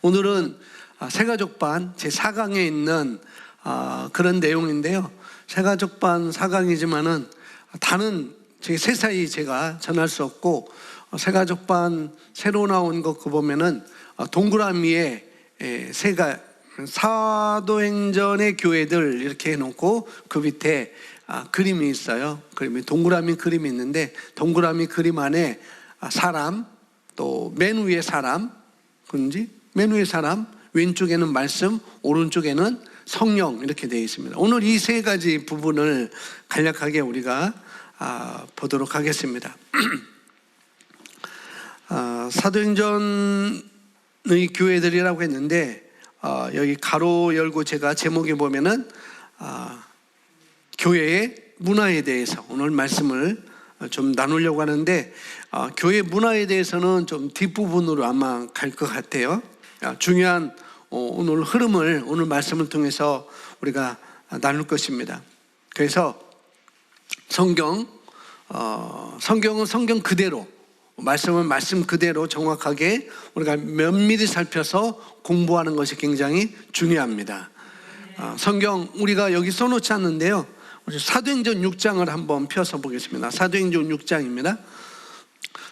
오늘은 새가족반 제4강에 있는 그런 내용인데요. 새가족반 4강이지만은 다는 저희 세사이 제가 전할 수 없고, 새가족반 새로 나온 거 그 보면은 동그라미에 사도행전의 교회들 이렇게 해놓고 그 밑에 그림이 있어요. 그림이 동그라미 그림이 있는데, 동그라미 그림 안에 사람, 또 맨 위에 사람, 그런지 맨 위에 사람, 왼쪽에는 말씀, 오른쪽에는 성령 이렇게 되어 있습니다. 오늘 이 세 가지 부분을 간략하게 우리가 보도록 하겠습니다. 사도행전의 교회들이라고 했는데, 여기 가로 열고 제가 제목에 보면은 교회의 문화에 대해서 오늘 말씀을 좀 나누려고 하는데, 교회 문화에 대해서는 좀 뒷부분으로 아마 갈 것 같아요. 중요한 오늘 흐름을 오늘 말씀을 통해서 우리가 나눌 것입니다. 그래서 성경은 성경 그대로, 말씀은 말씀 그대로 정확하게 우리가 면밀히 살펴서 공부하는 것이 굉장히 중요합니다. 성경 우리가 여기 써놓지 않는데요, 우리 사도행전 6장을 한번 펴서 보겠습니다. 사도행전 6장입니다.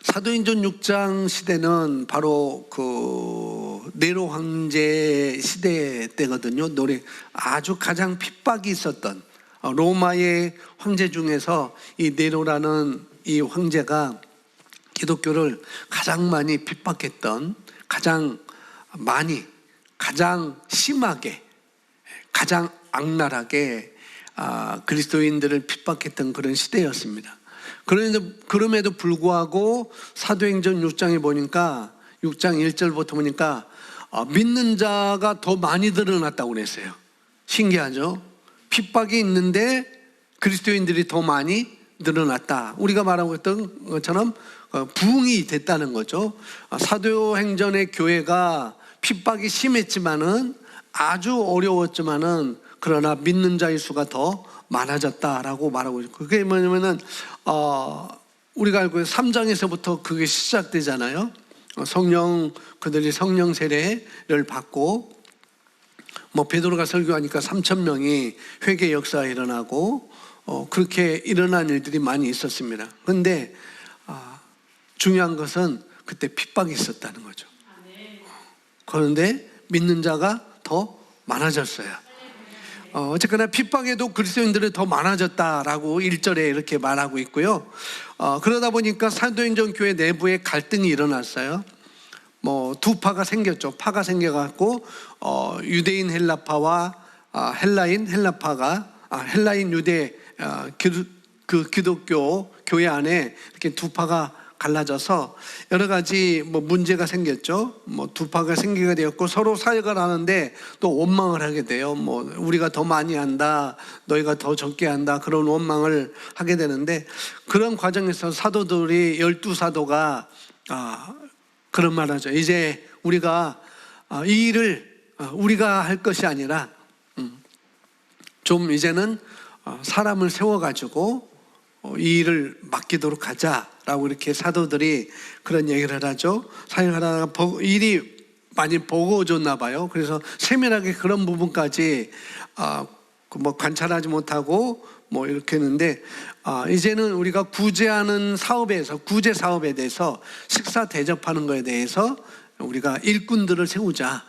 사도행전 6장 시대는 바로 그 네로 황제 시대 때거든요. 아주 가장 핍박이 있었던 로마의 황제 중에서 이 네로라는 이 황제가 기독교를 가장 많이 핍박했던, 가장 심하게, 가장 악랄하게 그리스도인들을 핍박했던 그런 시대였습니다. 그럼에도 불구하고 사도행전 6장에 보니까 6장 1절부터 보니까 믿는 자가 더 많이 늘어났다고 그랬어요. 신기하죠? 핍박이 있는데 그리스도인들이 더 많이 늘어났다. 우리가 말하고 있던 것처럼 부흥이 됐다는 거죠. 사도행전의 교회가 핍박이 심했지만은, 아주 어려웠지만은, 그러나 믿는 자의 수가 더 많아졌다라고 말하고 있어요. 그게 뭐냐면은 우리가 알고 있는 3장에서부터 그게 시작되잖아요. 그들이 성령 세례를 받고, 베드로가 설교하니까 3,000명이 회개 역사가 일어나고, 그렇게 일어난 일들이 많이 있었습니다. 그런데 중요한 것은 그때 핍박이 있었다는 거죠. 그런데 믿는 자가 더 많아졌어요. 어쨌거나 핍박에도 그리스도인들이 더 많아졌다라고 1절에 이렇게 말하고 있고요. 그러다 보니까 사도행전 교회 내부에 갈등이 일어났어요. 두 파가 생겼죠. 파가 생겨갖고 유대인 헬라파와 헬라인 헬라파가, 헬라인 유대 그 기독교 교회 안에 이렇게 두 파가 갈라져서 여러 가지 문제가 생겼죠. 두 파가 생기게 되었고, 서로 사역을 하는데 또 원망을 하게 돼요. 우리가 더 많이 한다, 너희가 더 적게 한다, 그런 원망을 하게 되는데, 그런 과정에서 사도들이 12사도가 그런 말 하죠. 이제 우리가 이 일을 우리가 할 것이 아니라 좀 이제는 사람을 세워가지고 이 일을 맡기도록 하자라고 이렇게 사도들이 그런 얘기를 하죠. 사역하다가 일이 많이 버거워졌나 봐요. 그래서 세밀하게 그런 부분까지 관찰하지 못하고 이렇게 했는데, 이제는 우리가 구제 사업에 대해서, 식사 대접하는 것에 대해서 우리가 일꾼들을 세우자.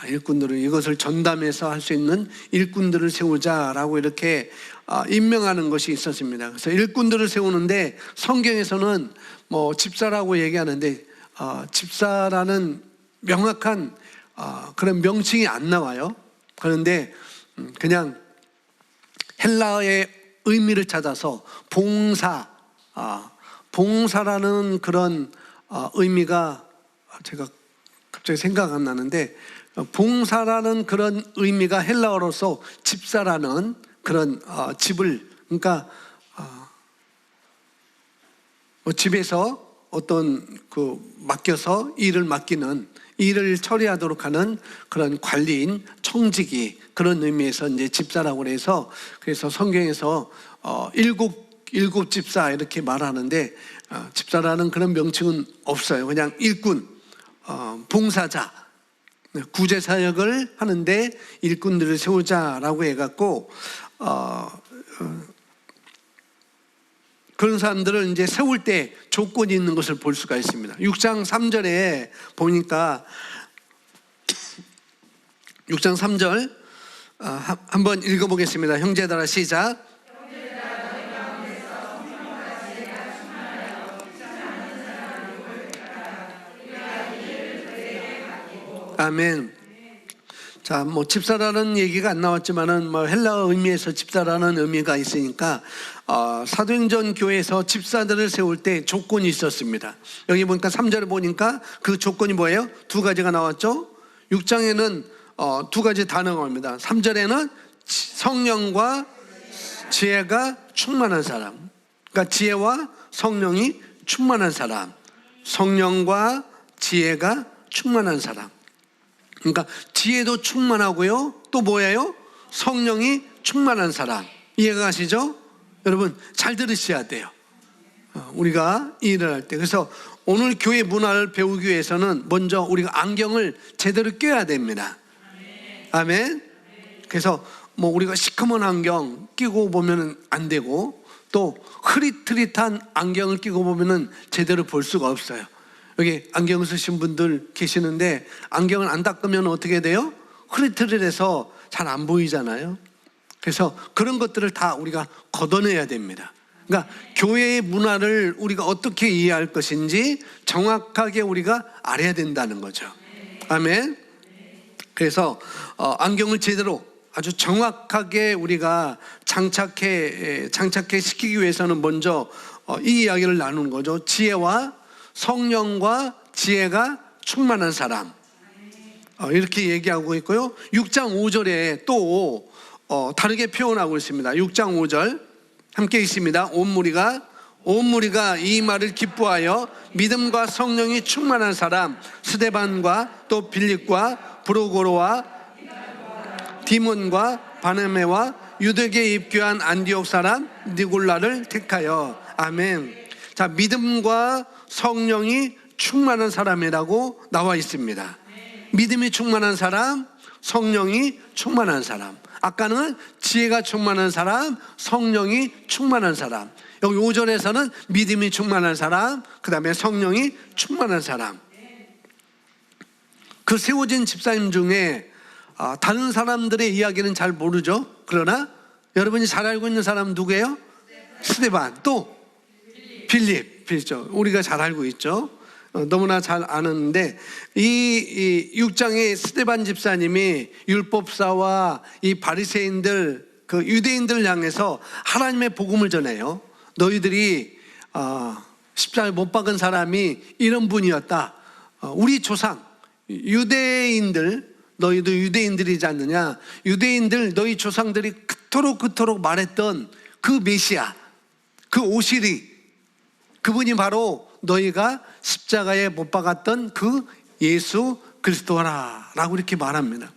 이것을 전담해서 할 수 있는 일꾼들을 세우자라고 이렇게 임명하는 것이 있었습니다. 그래서 일꾼들을 세우는데, 성경에서는 집사라고 얘기하는데 집사라는 명확한 그런 명칭이 안 나와요. 그런데 그냥 헬라어의 의미를 찾아서 봉사라는 그런 의미가, 제가 갑자기 생각 안 나는데, 봉사라는 그런 의미가 헬라어로서 집사라는 그런 집을, 그러니까 집에서 어떤 맡겨서 일을 처리하도록 하는 그런 관리인, 청지기, 그런 의미에서 이제 집사라고 해서, 그래서 성경에서 일곱 집사 이렇게 말하는데, 집사라는 그런 명칭은 없어요. 그냥 일꾼, 봉사자, 구제 사역을 하는데 일꾼들을 세우자라고 해갖고 그런 사람들을 이제 세울 때 조건이 있는 것을 볼 수가 있습니다. 6장 3절에 보니까 6장 3절 한번 읽어보겠습니다. 형제들아 시작. 아멘. 자, 뭐 집사라는 얘기가 안 나왔지만은 뭐 헬라어 의미에서 집사라는 의미가 있으니까 사도행전 교회에서 집사들을 세울 때 조건이 있었습니다. 여기 보니까 3절에 보니까 그 조건이 뭐예요? 두 가지가 나왔죠. 6장에는 두 가지 단어가 옵니다. 3절에는 성령과 지혜가 충만한 사람. 그러니까 지혜와 성령이 충만한 사람. 성령과 지혜가 충만한 사람. 그러니까 지혜도 충만하고요. 또 뭐예요? 성령이 충만한 사람. 이해가 가시죠? 여러분 잘 들으셔야 돼요. 우리가 일을 할 때. 그래서 오늘 교회 문화를 배우기 위해서는 먼저 우리가 안경을 제대로 껴야 됩니다. 아멘. 그래서 뭐 우리가 시커먼 안경 끼고 보면은 안 되고 또 흐릿흐릿한 안경을 끼고 보면은 제대로 볼 수가 없어요. 여기 안경 쓰신 분들 계시는데 안경을 안 닦으면 어떻게 돼요? 흐릿흐릿해서 잘 안 보이잖아요. 그래서 그런 것들을 다 우리가 걷어내야 됩니다. 그러니까 교회의 문화를 우리가 어떻게 이해할 것인지 정확하게 우리가 알아야 된다는 거죠. 아멘. 그래서 안경을 제대로 아주 정확하게 우리가 장착해 시키기 위해서는 먼저 이 이야기를 나누는 거죠. 지혜와 성령과 지혜가 충만한 사람, 이렇게 얘기하고 있고요. 6장 5절에 또 다르게 표현하고 있습니다. 6장 5절 함께 있습니다. 온 무리가 이 말을 기뻐하여 믿음과 성령이 충만한 사람 스데반과 또 빌립과 브로고로와 디몬과 바나메와 유대교에 입교한 안디옥 사람 니골라를 택하여. 아멘. 자, 믿음과 성령이 충만한 사람이라고 나와 있습니다. 믿음이 충만한 사람, 성령이 충만한 사람. 아까는 지혜가 충만한 사람, 성령이 충만한 사람. 여기 5절에서는 믿음이 충만한 사람, 그 다음에 성령이 충만한 사람. 그 세워진 집사님 중에 다른 사람들의 이야기는 잘 모르죠. 그러나 여러분이 잘 알고 있는 사람 누구예요? 스데반, 또 빌립. 우리가 잘 알고 있죠. 너무나 잘 아는데 이 6장의 스데반 집사님이 율법사와 이 바리새인들, 그 유대인들을 향해서 하나님의 복음을 전해요. 너희들이 십자가에 못 박은 사람이 이런 분이었다. 우리 조상 유대인들, 너희도 유대인들이지 않느냐. 유대인들 너희 조상들이 그토록 말했던 그 메시아, 그 오시리, 그분이 바로 너희가 십자가에 못 박았던 그 예수 그리스도라 라고 이렇게 말합니다.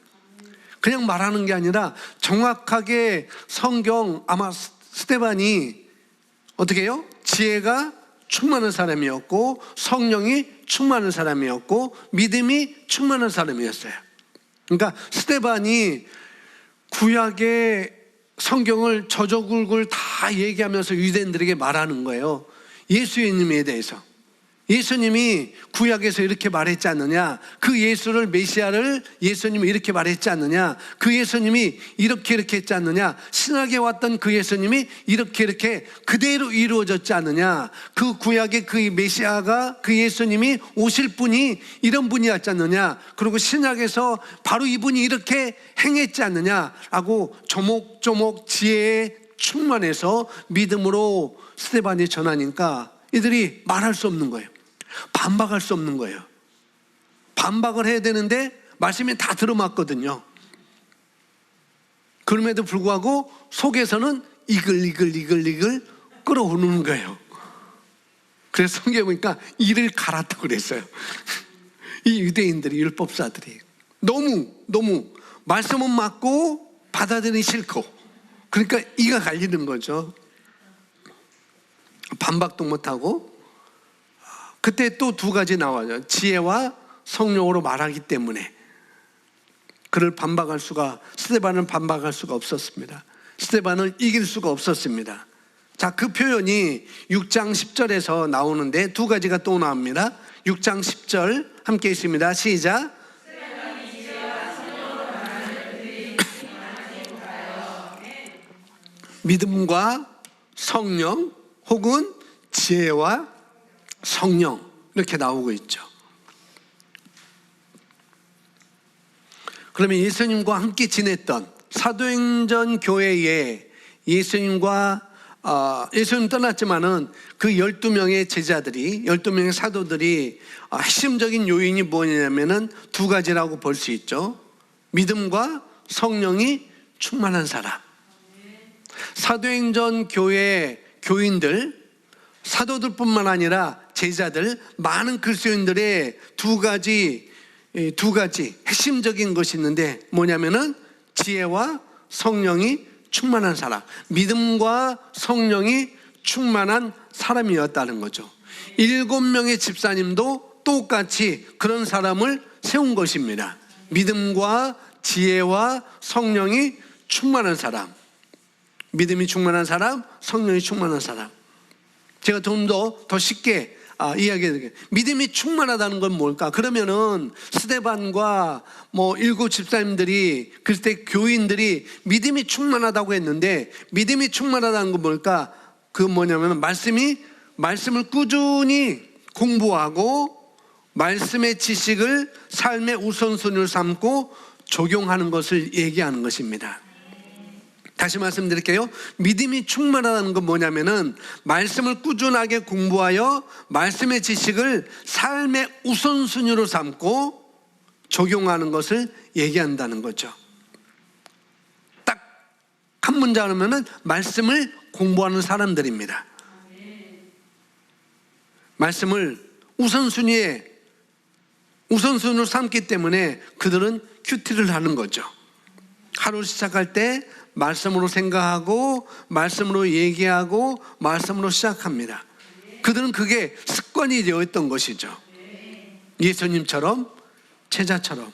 그냥 말하는 게 아니라 정확하게 성경, 아마 스데반이 어떻게 해요? 지혜가 충만한 사람이었고 성령이 충만한 사람이었고 믿음이 충만한 사람이었어요. 그러니까 스데반이 구약의 성경을 저저굴굴 다 얘기하면서 유대인들에게 말하는 거예요. 예수님에 대해서. 예수님이 구약에서 이렇게 말했지 않느냐. 그 예수를, 메시아를 예수님이 이렇게 말했지 않느냐. 그 예수님이 이렇게 했지 않느냐. 신약에 왔던 그 예수님이 이렇게 그대로 이루어졌지 않느냐. 그 구약의 그 메시아가, 그 예수님이 오실 분이 이런 분이었지 않느냐. 그리고 신약에서 바로 이분이 이렇게 행했지 않느냐 라고 조목조목 지혜에 충만해서 믿음으로 스데반이 전하니까 이들이 말할 수 없는 거예요. 반박할 수 없는 거예요. 반박을 해야 되는데 말씀이 다 들어맞거든요. 그럼에도 불구하고 속에서는 이글 끌어오르는 거예요. 그래서 성경에 보니까 이를 갈았다고 그랬어요. 이 유대인들이, 율법사들이 너무 말씀은 맞고 받아들이기 싫고, 그러니까 이가 갈리는 거죠. 반박도 못하고. 그때 또 두 가지 나와요. 지혜와 성령으로 말하기 때문에. 스데반을 반박할 수가 없었습니다. 스데반을 이길 수가 없었습니다. 자, 그 표현이 6장 10절에서 나오는데 두 가지가 또 나옵니다. 6장 10절 함께 있습니다. 시작. 믿음과 성령 혹은 지혜와 성령 이렇게 나오고 있죠. 그러면 예수님과 함께 지냈던 사도행전 교회에 예수님 떠났지만은 그 12명의 제자들이 12명의 사도들이 핵심적인 요인이 뭐냐면은 두 가지라고 볼 수 있죠. 믿음과 성령이 충만한 사람. 사도행전 교회 교인들, 사도들뿐만 아니라 제자들, 많은 그리스도인들의 두 가지 핵심적인 것이 있는데 뭐냐면은 지혜와 성령이 충만한 사람, 믿음과 성령이 충만한 사람이었다는 거죠. 7명의 집사님도 똑같이 그런 사람을 세운 것입니다. 믿음과 지혜와 성령이 충만한 사람, 믿음이 충만한 사람, 성령이 충만한 사람. 제가 좀 더 쉽게 이야기해드릴게요. 믿음이 충만하다는 건 뭘까? 그러면은 스데반과 7 집사님들이 그때 교인들이 믿음이 충만하다고 했는데 믿음이 충만하다는 건 뭘까? 그 뭐냐면은 말씀을 꾸준히 공부하고 말씀의 지식을 삶의 우선순위를 삼고 적용하는 것을 얘기하는 것입니다. 다시 말씀드릴게요. 믿음이 충만하다는 건 뭐냐면은 말씀을 꾸준하게 공부하여 말씀의 지식을 삶의 우선순위로 삼고 적용하는 것을 얘기한다는 거죠. 딱 한 문장 하면은 말씀을 공부하는 사람들입니다. 말씀을 우선순위로 삼기 때문에 그들은 큐티를 하는 거죠. 하루를 시작할 때 말씀으로 생각하고 말씀으로 얘기하고 말씀으로 시작합니다. 그들은 그게 습관이 되어 있던 것이죠. 예수님처럼 제자처럼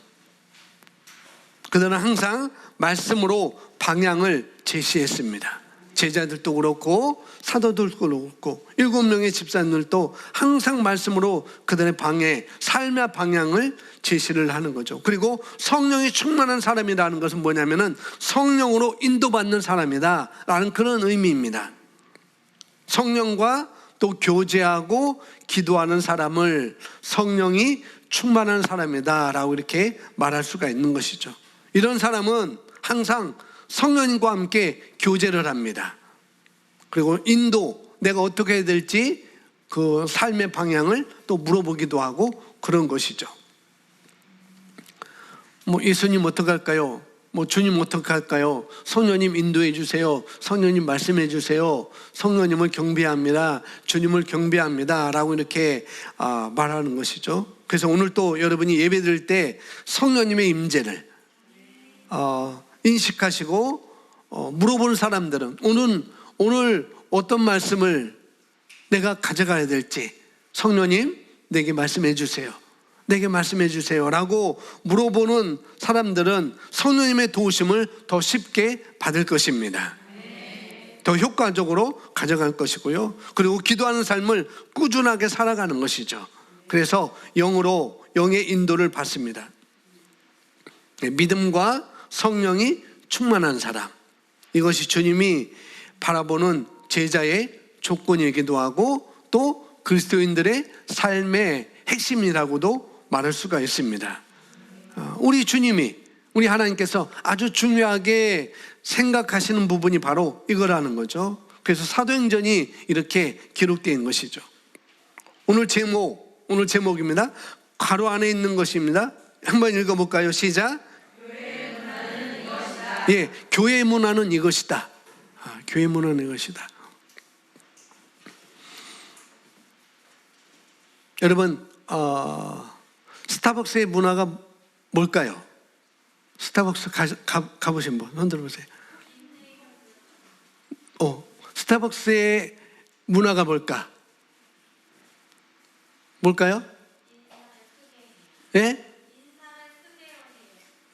그들은 항상 말씀으로 방향을 제시했습니다. 제자들도 그렇고 사도들도 그렇고 7명의 집사님들도 항상 말씀으로 그들의 삶의 방향을 제시를 하는 거죠. 그리고 성령이 충만한 사람이라는 것은 뭐냐면은 성령으로 인도받는 사람이다 라는 그런 의미입니다. 성령과 또 교제하고 기도하는 사람을 성령이 충만한 사람이다 라고 이렇게 말할 수가 있는 것이죠. 이런 사람은 항상 성령님과 함께 교제를 합니다. 그리고 내가 어떻게 해야 될지 그 삶의 방향을 또 물어보기도 하고 그런 것이죠. 예수님 어떻게 할까요? 주님 어떻게 할까요? 성령님 인도해 주세요. 성령님 말씀해 주세요. 성령님을 경배합니다. 주님을 경배합니다 라고 이렇게 말하는 것이죠. 그래서 오늘 또 여러분이 예배 드릴 때 성령님의 임재를 인식하시고 물어보는 사람들은 오늘 어떤 말씀을 내가 가져가야 될지 성령님 내게 말씀해 주세요. 내게 말씀해 주세요 라고 물어보는 사람들은 성령님의 도우심을 더 쉽게 받을 것입니다. 더 효과적으로 가져갈 것이고요. 그리고 기도하는 삶을 꾸준하게 살아가는 것이죠. 그래서 영의 인도를 받습니다. 믿음과 성령이 충만한 사람, 이것이 주님이 바라보는 제자의 조건이기도 하고 또 그리스도인들의 삶의 핵심이라고도 말할 수가 있습니다. 우리 하나님께서 아주 중요하게 생각하시는 부분이 바로 이거라는 거죠. 그래서 사도행전이 이렇게 기록되어 있는 것이죠. 오늘 제목입니다. 괄호 안에 있는 것입니다. 한번 읽어볼까요? 시작. 교회의 문화는 이것이다. 교회의 문화는 이것이다. 여러분, 스타벅스의 문화가 뭘까요? 스타벅스 가보신 분 흔들어 보세요. 스타벅스의 문화가 뭘까요? 예?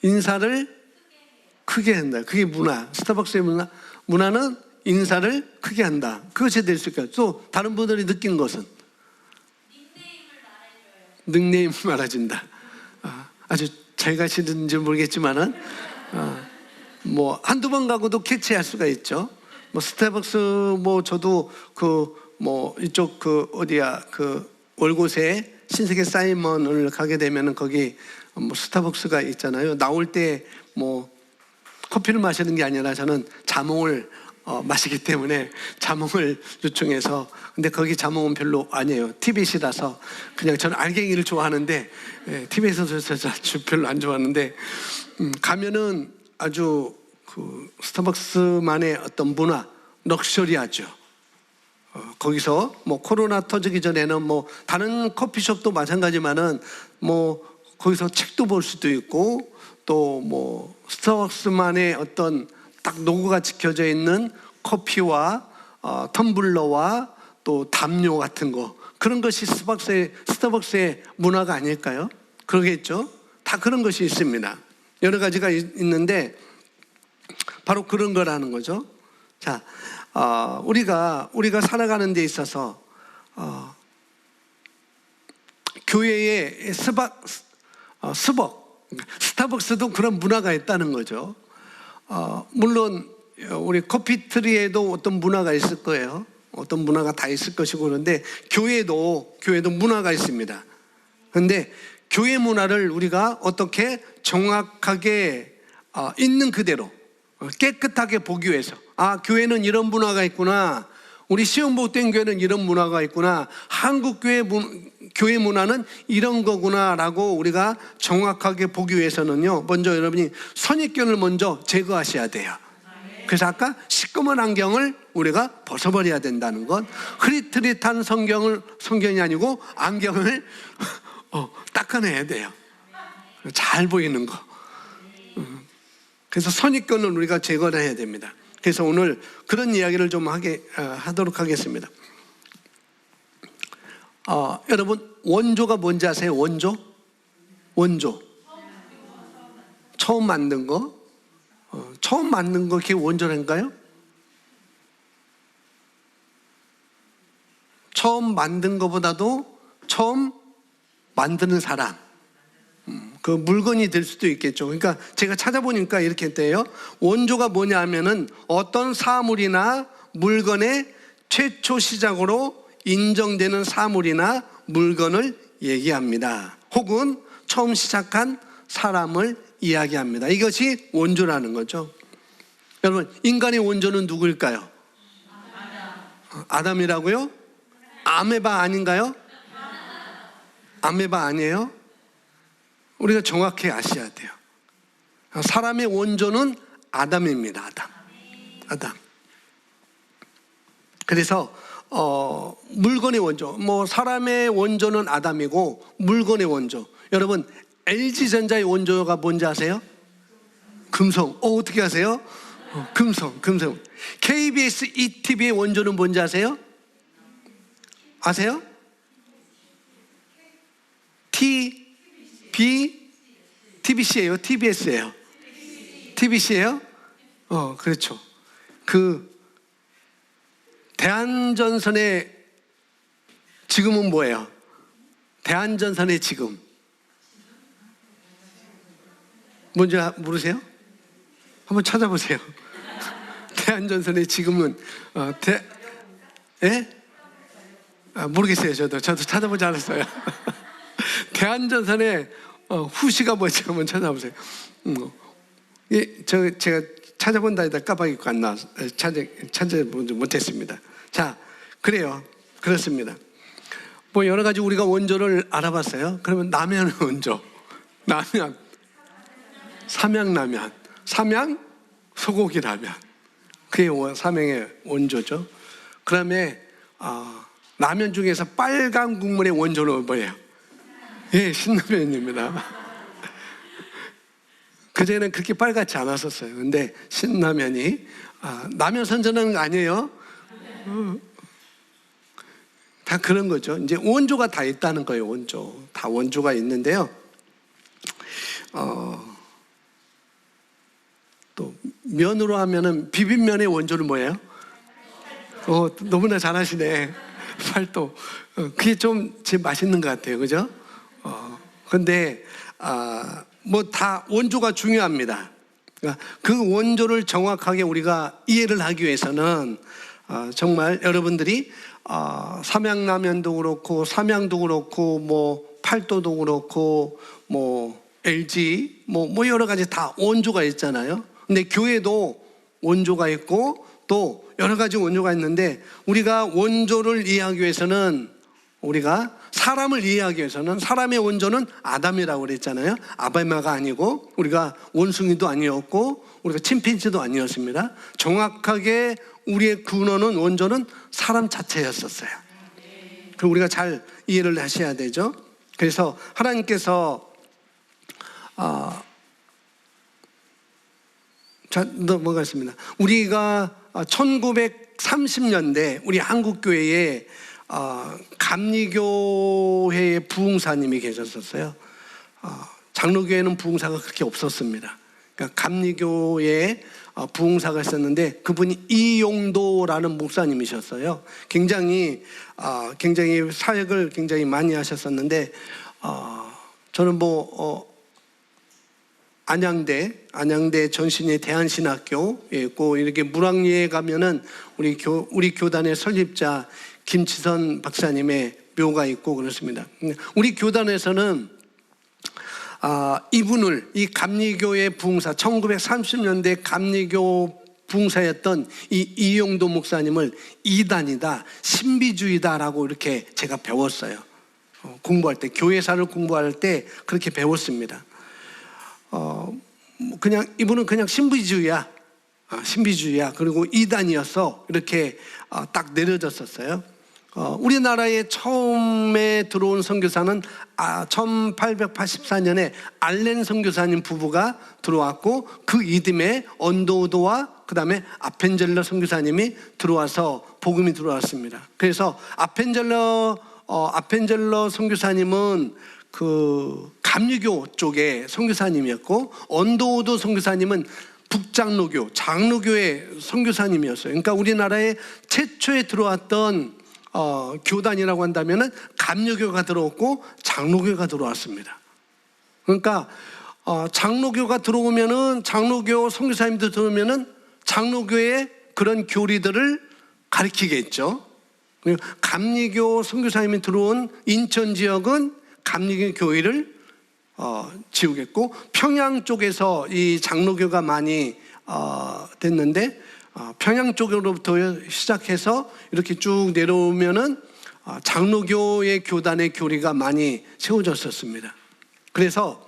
인사를 크게 한다. 그게 문화. 스타벅스의 문화는 인사를 크게 한다. 그것이 될 수 있을까요? 또 다른 분들이 느낀 것은 닉네임을 말해준다. 아주 잘 가시는지 모르겠지만은 뭐 한두 번 가고도 캐치할 수가 있죠. 뭐 스타벅스 뭐 저도 이쪽 어디야 월곶에 신세계 사이먼을 가게 되면은 거기 뭐 스타벅스가 있잖아요. 나올 때 뭐 커피를 마시는 게 아니라 저는 자몽을 마시기 때문에 자몽을 요청해서, 근데 거기 자몽은 별로 아니에요. 티벳이라서 그냥 저는 알갱이를 좋아하는데 티벳에서 별로 안 좋아하는데 가면은 아주 스타벅스만의 어떤 문화, 럭셔리하죠. 거기서 뭐 코로나 터지기 전에는 뭐 다른 커피숍도 마찬가지만은 뭐 거기서 책도 볼 수도 있고 또 뭐 스타벅스만의 어떤 딱 노고가 지켜져 있는 커피와 텀블러와 또 담요 같은 거, 그런 것이 스타벅스의 문화가 아닐까요? 그러겠죠? 다 그런 것이 있습니다. 여러 가지가 있는데 바로 그런 거라는 거죠. 자, 우리가 살아가는 데 있어서 교회의 스타벅스도 그런 문화가 있다는 거죠. 물론 우리 커피트리에도 어떤 문화가 있을 거예요. 어떤 문화가 다 있을 것이고, 그런데 교회도 문화가 있습니다. 그런데 교회 문화를 우리가 어떻게 정확하게 있는 그대로 깨끗하게 보기 위해서, 교회는 이런 문화가 있구나, 우리 시험복된 교회는 이런 문화가 있구나, 한국 교회 문화는 이런 거구나 라고 우리가 정확하게 보기 위해서는요, 먼저 여러분이 선입견을 먼저 제거하셔야 돼요. 그래서 아까 시꺼먼 안경을 우리가 벗어버려야 된다는 것, 흐릿흐릿한 성경이 아니고 안경을 닦아내야 돼요. 잘 보이는 거. 그래서 선입견을 우리가 제거를 해야 됩니다. 그래서 오늘 그런 이야기를 좀 하도록 하겠습니다. 여러분, 원조가 뭔지 아세요? 원조? 처음 만든 거? 처음 만든 거 그게 원조인가요? 처음 만든 것보다도 처음 만드는 사람, 그 물건이 될 수도 있겠죠. 그러니까 제가 찾아보니까 이렇게 돼요. 원조가 뭐냐 하면은 어떤 사물이나 물건의 최초 시작으로 인정되는 사물이나 물건을 얘기합니다. 혹은 처음 시작한 사람을 이야기합니다. 이것이 원조라는 거죠. 여러분, 인간의 원조는 누구일까요? 아담이라고요? 아메바 아닌가요? 아메바 아니에요? 우리가 정확히 아셔야 돼요. 사람의 원조는 아담입니다. 아담. 그래서 물건의 원조, 사람의 원조는 아담이고 물건의 원조, 여러분 LG전자의 원조가 뭔지 아세요? 금성. 어떻게 아세요? 금성. KBS ETV의 원조는 뭔지 아세요? TBC예요? TBS예요? TBC예요? 그렇죠. 대한전선의 지금은 뭐예요? 대한전선의 지금 뭔지 모르세요? 한번 찾아보세요. 대한전선의 지금은 모르겠어요. 저도 찾아보지 않았어요. 대한전선의 후시가 뭔지 한번 찾아보세요. 제가 찾아본다 해다 깜빡이고 안 나와서 찾아보지 못했습니다. 자, 그래요. 그렇습니다. 여러 가지 우리가 원조를 알아봤어요. 그러면 라면은 원조. 라면, 삼양라면, 삼양 소고기 라면, 그게 삼양의 원조죠. 그다음에 라면 중에서 빨간 국물의 원조는 뭐예요? 신라면입니다. 그전에는 그렇게 빨갛지 않았었어요. 근데 신라면이 라면 선전하는 거 아니에요? 다 그런 거죠. 이제 원조가 다 있다는 거예요. 원조가 있는데요. 면으로 하면은 비빔면의 원조는 뭐예요? 너무나 잘하시네. 팔도. 그게 좀 제일 맛있는 것 같아요. 그죠? 근데, 뭐 다 원조가 중요합니다. 그러니까 그 원조를 정확하게 우리가 이해를 하기 위해서는 정말 여러분들이 삼양라면도 그렇고 삼양도 그렇고 뭐 팔도도 그렇고 뭐 LG 뭐 여러 가지 다 원조가 있잖아요. 근데 교회도 원조가 있고 또 여러 가지 원조가 있는데 우리가 원조를 이해하기 위해서는 우리가 사람을 이해하기 위해서는 사람의 원조는 아담이라고 그랬잖아요. 아바마가 아니고 우리가 원숭이도 아니었고 우리가 침팬지도 아니었습니다. 정확하게 우리의 근원은 원조는 사람 자체였었어요. 그리고 우리가 잘 이해를 하셔야 되죠. 그래서 하나님께서 자, 넘어가겠습니다. 우리가 1930년대 우리 한국교회에 감리교회의 부흥사님이 계셨었어요. 장로교회는 부흥사가 그렇게 없었습니다. 그러니까 감리교회에 부흥사가 있었는데 그분이 이용도라는 목사님이셨어요. 굉장히 사역을 굉장히 많이 하셨었는데 저는 안양대 전신의 대한신학교 있고 이렇게 물왕리에 가면은 우리 교단의 설립자 김치선 박사님의 묘가 있고 그렇습니다. 우리 교단에서는 이분을 이 감리교의 부흥사 1930년대 감리교 부흥사였던 이 이용도 목사님을 이단이다, 신비주의다라고 이렇게 제가 배웠어요. 공부할 때 교회사를 공부할 때 그렇게 배웠습니다. 그냥 이분은 그냥 신비주의야. 그리고 이단이었어. 이렇게 딱 내려졌었어요. 우리나라에 처음에 들어온 선교사는 1884년에 알렌 선교사님 부부가 들어왔고 그 이듬해 언더우드와 그 다음에 아펜젤러 선교사님이 들어와서 복음이 들어왔습니다. 그래서 아펜젤러 선교사님은 그 감리교 쪽의 선교사님이었고 언더우드 선교사님은 북장로교, 장로교의 선교사님이었어요. 그러니까 우리나라에 최초에 들어왔던 교단이라고 한다면은 감리교가 들어왔고 장로교가 들어왔습니다. 그러니까 장로교가 들어오면은 장로교 선교사님들 들어오면은 장로교의 그런 교리들을 가르치겠죠. 감리교 선교사님이 들어온 인천 지역은 감리교 교회를 지우겠고 평양 쪽에서 이 장로교가 많이 됐는데 평양 쪽으로부터 시작해서 이렇게 쭉 내려오면은 장로교의 교단의 교리가 많이 세워졌었습니다. 그래서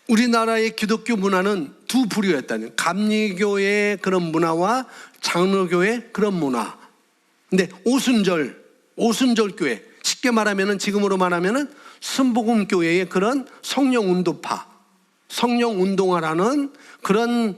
우리나라의 기독교 문화는 두 부류였다는, 감리교의 그런 문화와 장로교의 그런 문화. 근데 오순절 교회, 쉽게 말하면은 지금으로 말하면은 순복음 교회의 그런 성령 운동파, 성령 운동화라는 그런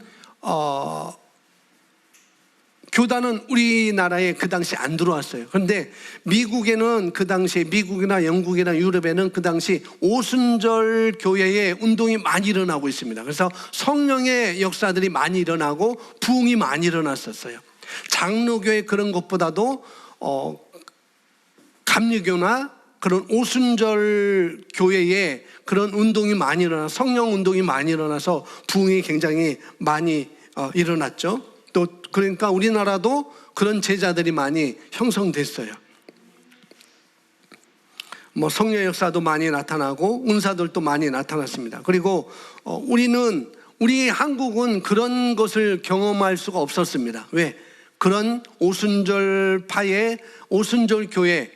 교단은 우리나라에 그 당시 안 들어왔어요. 그런데 미국에는 그 당시에, 미국이나 영국이나 유럽에는 그 당시 오순절 교회의 운동이 많이 일어나고 있습니다. 그래서 성령의 역사들이 많이 일어나고 부흥이 많이 일어났었어요. 장로교의 그런 것보다도 감리교나 그런 오순절 교회에 그런 운동이 많이 일어나, 성령 운동이 많이 일어나서 부흥이 굉장히 많이 일어났죠. 또 그러니까 우리나라도 그런 제자들이 많이 형성됐어요. 뭐 성령 역사도 많이 나타나고 운사들도 많이 나타났습니다. 그리고 우리 한국은 그런 것을 경험할 수가 없었습니다. 왜? 그런 오순절파의 오순절 교회,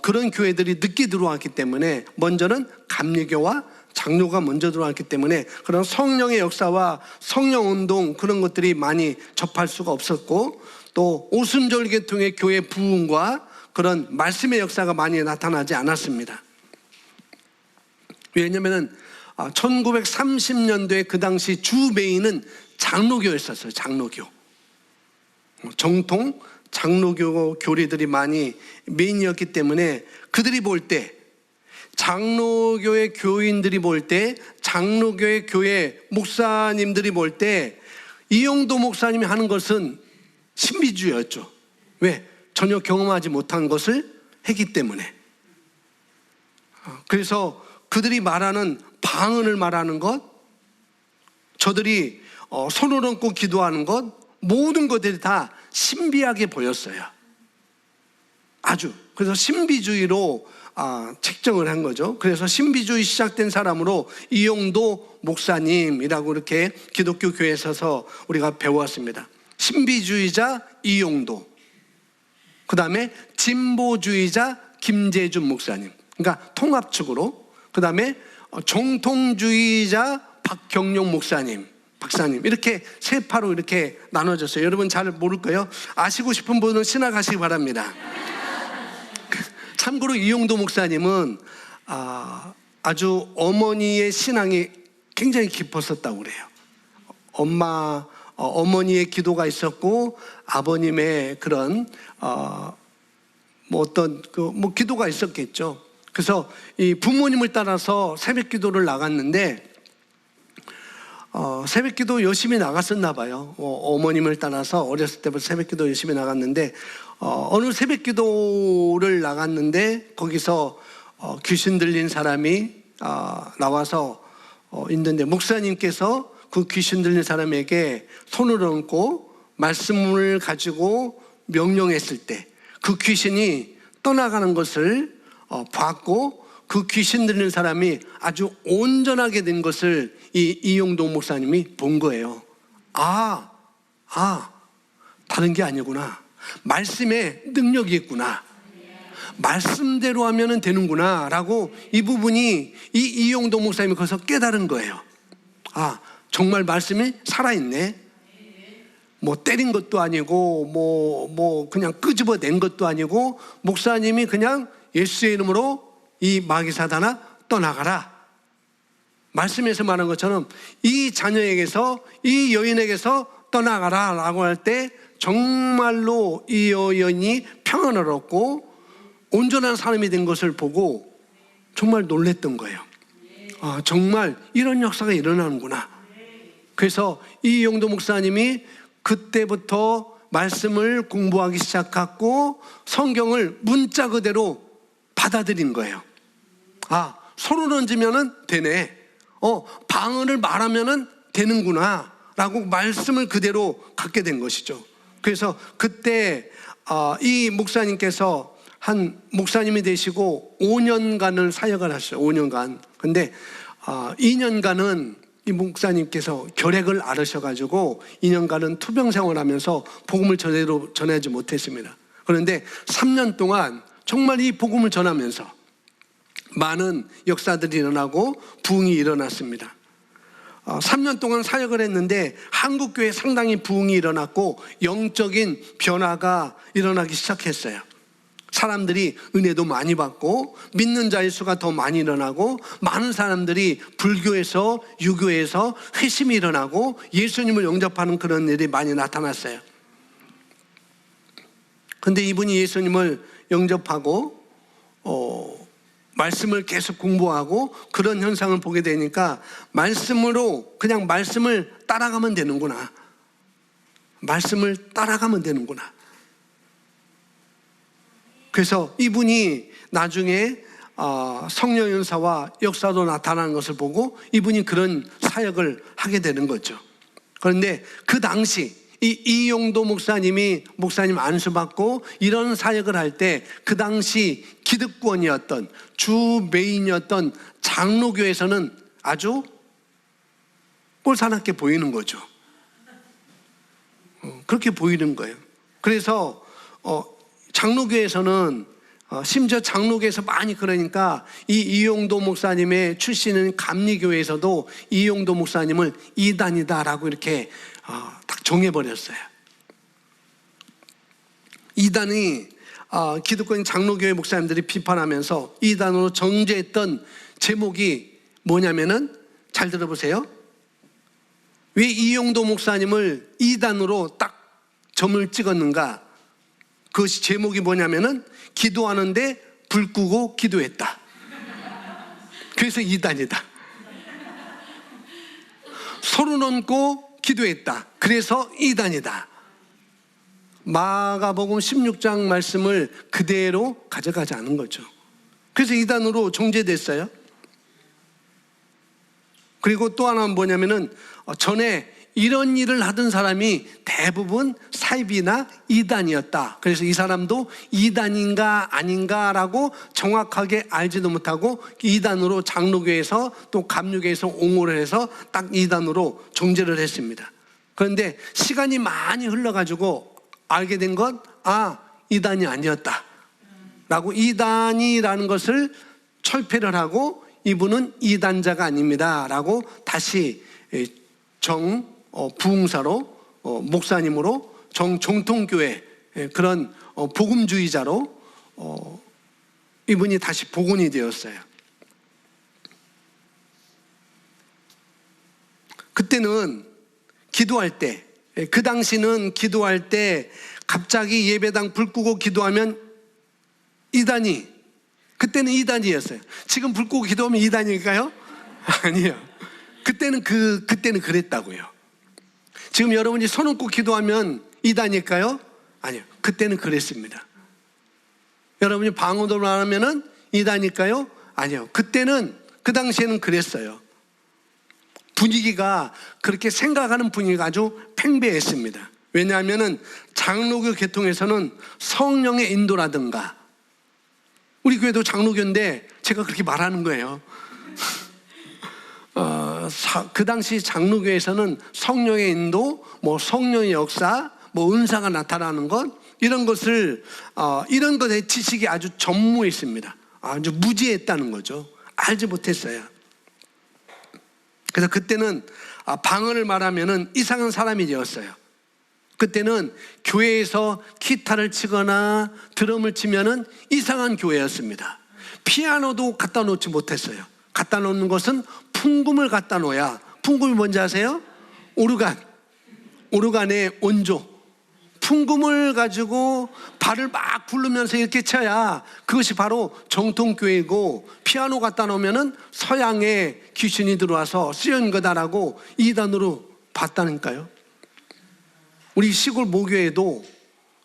그런 교회들이 늦게 들어왔기 때문에, 먼저는 감리교와 장로가 먼저 들어왔기 때문에 그런 성령의 역사와 성령운동 그런 것들이 많이 접할 수가 없었고, 또 오순절 계통의 교회 부흥과 그런 말씀의 역사가 많이 나타나지 않았습니다. 왜냐하면 1930년도에 그 당시 주 메인은 장로교였었어요. 장로교, 정통 장로교 교리들이 많이 메인이었기 때문에 그들이 볼 때, 장로교의 교인들이 볼 때 장로교회 교회 목사님들이 볼 때 이용도 목사님이 하는 것은 신비주의였죠. 왜? 전혀 경험하지 못한 것을 했기 때문에. 그래서 그들이 말하는 방언을 말하는 것, 저들이 손을 얹고 기도하는 것, 모든 것들이 다 신비하게 보였어요. 아주. 그래서 신비주의로 책정을 한 거죠. 그래서 신비주의 시작된 사람으로 이용도 목사님이라고 이렇게 기독교 교회에 서서 우리가 배웠습니다. 신비주의자 이용도, 그 다음에 진보주의자 김재준 목사님, 그러니까 통합축으로, 그 다음에 정통주의자 박경용 목사님, 박사님, 이렇게 세 파로 이렇게 나눠졌어요. 여러분 잘 모를 거예요. 아시고 싶은 분은 신학 하시기 바랍니다. 참고로 이용도 목사님은 아주 어머니의 신앙이 굉장히 깊었었다고 그래요. 어머니의 기도가 있었고 아버님의 그런 기도가 있었겠죠. 그래서 이 부모님을 따라서 새벽기도를 나갔는데 새벽기도 열심히 나갔었나 봐요. 어머님을 따라서 어렸을 때부터 새벽기도 열심히 나갔는데 어느 새벽기도를 나갔는데 거기서 귀신 들린 사람이 나와서 있는데 목사님께서 그 귀신 들린 사람에게 손을 얹고 말씀을 가지고 명령했을 때 그 귀신이 떠나가는 것을 봤고 그 귀신 들린 사람이 아주 온전하게 된 것을 이용도 목사님이 본 거예요. 다른 게 아니구나. 말씀에 능력이 있구나. 말씀대로 하면 되는구나 라고 이 부분이 이용도 목사님이 거기서 깨달은 거예요. 정말 말씀이 살아있네. 때린 것도 아니고 그냥 끄집어낸 것도 아니고 목사님이 그냥 예수의 이름으로 이 마귀 사단아 떠나가라. 말씀에서 말한 것처럼 이 자녀에게서, 이 여인에게서 떠나가라 라고 할 때 정말로 이 여인이 평안을 얻고 온전한 사람이 된 것을 보고 정말 놀랬던 거예요. 정말 이런 역사가 일어나는구나. 그래서 이용도 목사님이 그때부터 말씀을 공부하기 시작했고 성경을 문자 그대로 받아들인 거예요. 손을 얹으면 되네. 방언을 말하면 되는구나 라고 말씀을 그대로 갖게 된 것이죠. 그래서 그때 이 목사님께서 목사님이 되시고 5년간을 사역을 하셨어요. 5년간. 근데 2년간은 이 목사님께서 결핵을 앓으셔가지고 2년간은 투병 생활하면서 복음을 제대로 전하지 못했습니다. 그런데 3년 동안 정말 이 복음을 전하면서 많은 역사들이 일어나고 부흥이 일어났습니다. 3년 동안 사역을 했는데 한국교회에 상당히 부흥이 일어났고 영적인 변화가 일어나기 시작했어요. 사람들이 은혜도 많이 받고 믿는 자의 수가 더 많이 일어나고 많은 사람들이 불교에서 유교에서 회심이 일어나고 예수님을 영접하는 그런 일이 많이 나타났어요. 그런데 이분이 예수님을 영접하고 말씀을 계속 공부하고 그런 현상을 보게 되니까 말씀으로 그냥 말씀을 따라가면 되는구나. 말씀을 따라가면 되는구나. 그래서 이분이 나중에 성령 연사와 역사도 나타나는 것을 보고 이분이 그런 사역을 하게 되는 거죠. 그런데 그 당시 이용도 목사님이 목사님 안수받고 이런 사역을 할 때 그 당시 기득권이었던 주 메인이었던 장로교에서는 아주 꼴사납게 보이는 거죠. 그렇게 보이는 거예요. 그래서 장로교에서는 심지어 장로교에서 많이 그러니까 이용도 목사님의 출신은 감리교회에서도 이용도 목사님을 이단이다라고 이렇게 딱 정해버렸어요. 이단이 기득권 장로교회 목사님들이 비판하면서 이단으로 정죄했던 제목이 뭐냐면은 잘 들어보세요. 왜 이용도 목사님을 이단으로 딱 점을 찍었는가? 그것이 제목이 뭐냐면은 기도하는데 불 끄고 기도했다. 그래서 이단이다. 손을 얹고 기도했다. 그래서 이단이다. 마가복음 16장 말씀을 그대로 가져가지 않은 거죠. 그래서 이단으로 정죄됐어요. 그리고 또 하나는 뭐냐면은 전에 이런 일을 하던 사람이 대부분 사입이나 이단이었다. 그래서 이 사람도 이단인가 아닌가라고 정확하게 알지도 못하고 이단으로 장로교에서 또 감리교에서 옹호를 해서 딱 이단으로 정죄를 했습니다. 그런데 시간이 많이 흘러가지고 알게 된 건 이단이 아니었다 라고, 이단이라는 것을 철폐를 하고 이분은 이단자가 아닙니다 라고 다시 부흥사로 목사님으로 정통교회 그런 복음주의자로 이분이 다시 복원이 되었어요. 그때는 기도할 때, 그 당시는 기도할 때 갑자기 예배당 불 끄고 기도하면 이단이, 그때는 이단이었어요. 지금 불 끄고 기도하면 이단일까요? 아니에요. 그때는 그랬다고요. 지금 여러분이 손 얹고 기도하면 이단일까요? 아니요. 그때는 그랬습니다. 여러분이 방언으로 안 하면은 이단일까요? 아니요. 그때는, 그 당시에는 그랬어요. 분위기가, 그렇게 생각하는 분위기가 아주 팽배했습니다. 왜냐하면은 장로교 계통에서는 성령의 인도라든가, 우리 교회도 장로교인데 제가 그렇게 말하는 거예요. 그 당시 장로교에서는 성령의 인도, 성령의 역사, 은사가 나타나는 것, 이런 것을 이런 것에 지식이 아주 전무했습니다. 아주 무지했다는 거죠. 알지 못했어요. 그래서 그때는 방언을 말하면은 이상한 사람이 되었어요. 그때는 교회에서 기타를 치거나 드럼을 치면은 이상한 교회였습니다. 피아노도 갖다 놓지 못했어요. 갖다 놓는 것은 풍금을 갖다 놓아야, 풍금이 뭔지 아세요? 오르간의 온조, 풍금을 가지고 발을 막 굴르면서 이렇게 쳐야 그것이 바로 정통교회고, 피아노 갖다 놓으면은 서양의 귀신이 들어와서 쓰여진 거다라고 이단으로 봤다니까요. 우리 시골 모교에도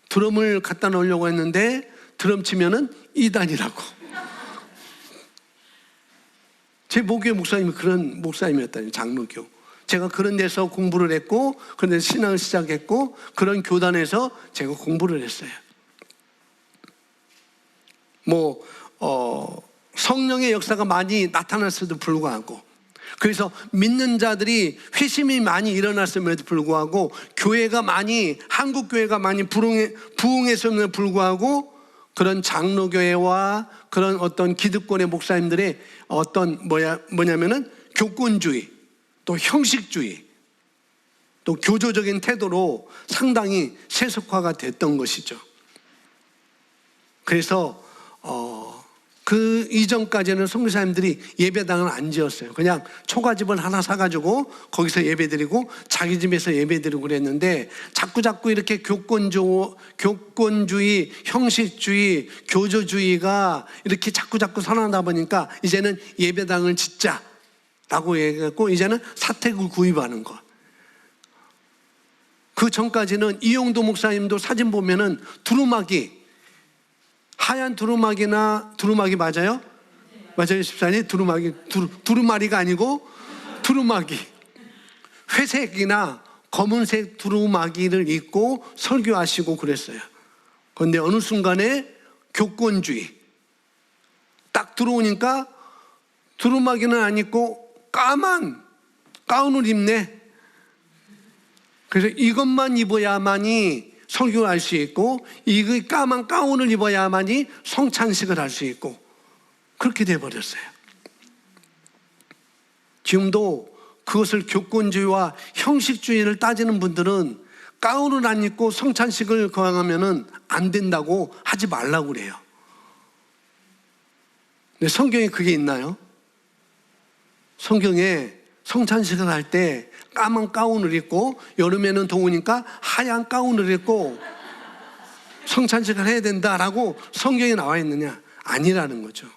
드럼을 갖다 놓으려고 했는데 드럼 치면은 이단이라고. 제 모교의 목사님이 그런 목사님이었다니, 장로교. 제가 그런 데서 공부를 했고, 그런 데서 신앙을 시작했고, 그런 교단에서 제가 공부를 했어요. 성령의 역사가 많이 나타났음에도 불구하고, 그래서 믿는 자들이 회심이 많이 일어났음에도 불구하고, 한국 교회가 많이 부흥했음에도 불구하고, 그런 장로교회와 그런 어떤 기득권의 목사님들의 뭐냐면은 교권주의, 또 형식주의, 또 교조적인 태도로 상당히 세속화가 됐던 것이죠. 그래서 그 이전까지는 선교사님들이 예배당을 안 지었어요. 그냥 초가집을 하나 사가지고 거기서 예배드리고 자기 집에서 예배드리고 그랬는데, 자꾸 이렇게 교권주의, 형식주의, 교조주의가 이렇게 자꾸 살아나다 보니까 이제는 예배당을 짓자라고 얘기했고, 이제는 사택을 구입하는 것. 그 전까지는 이용도 목사님도 사진 보면은 두루마기, 하얀 두루마기나, 두루마기 맞아요? 맞아요, 집사님? 두루마리가 아니고 두루마기, 회색이나 검은색 두루마기를 입고 설교하시고 그랬어요. 그런데 어느 순간에 교권주의 딱 들어오니까 두루마기는 안 입고 까만 가운을 입네. 그래서 이것만 입어야만이 설교를 할 수 있고, 이 까만 가운을 입어야만이 성찬식을 할 수 있고, 그렇게 돼버렸어요. 지금도 그것을 교권주의와 형식주의를 따지는 분들은 가운을 안 입고 성찬식을 거행하면 안 된다고, 하지 말라고 그래요. 근데 성경에 그게 있나요? 성경에 성찬식을 할 때 까만 가운을 입고, 여름에는 더우니까 하얀 가운을 입고 성찬식을 해야 된다라고 성경에 나와 있느냐? 아니라는 거죠.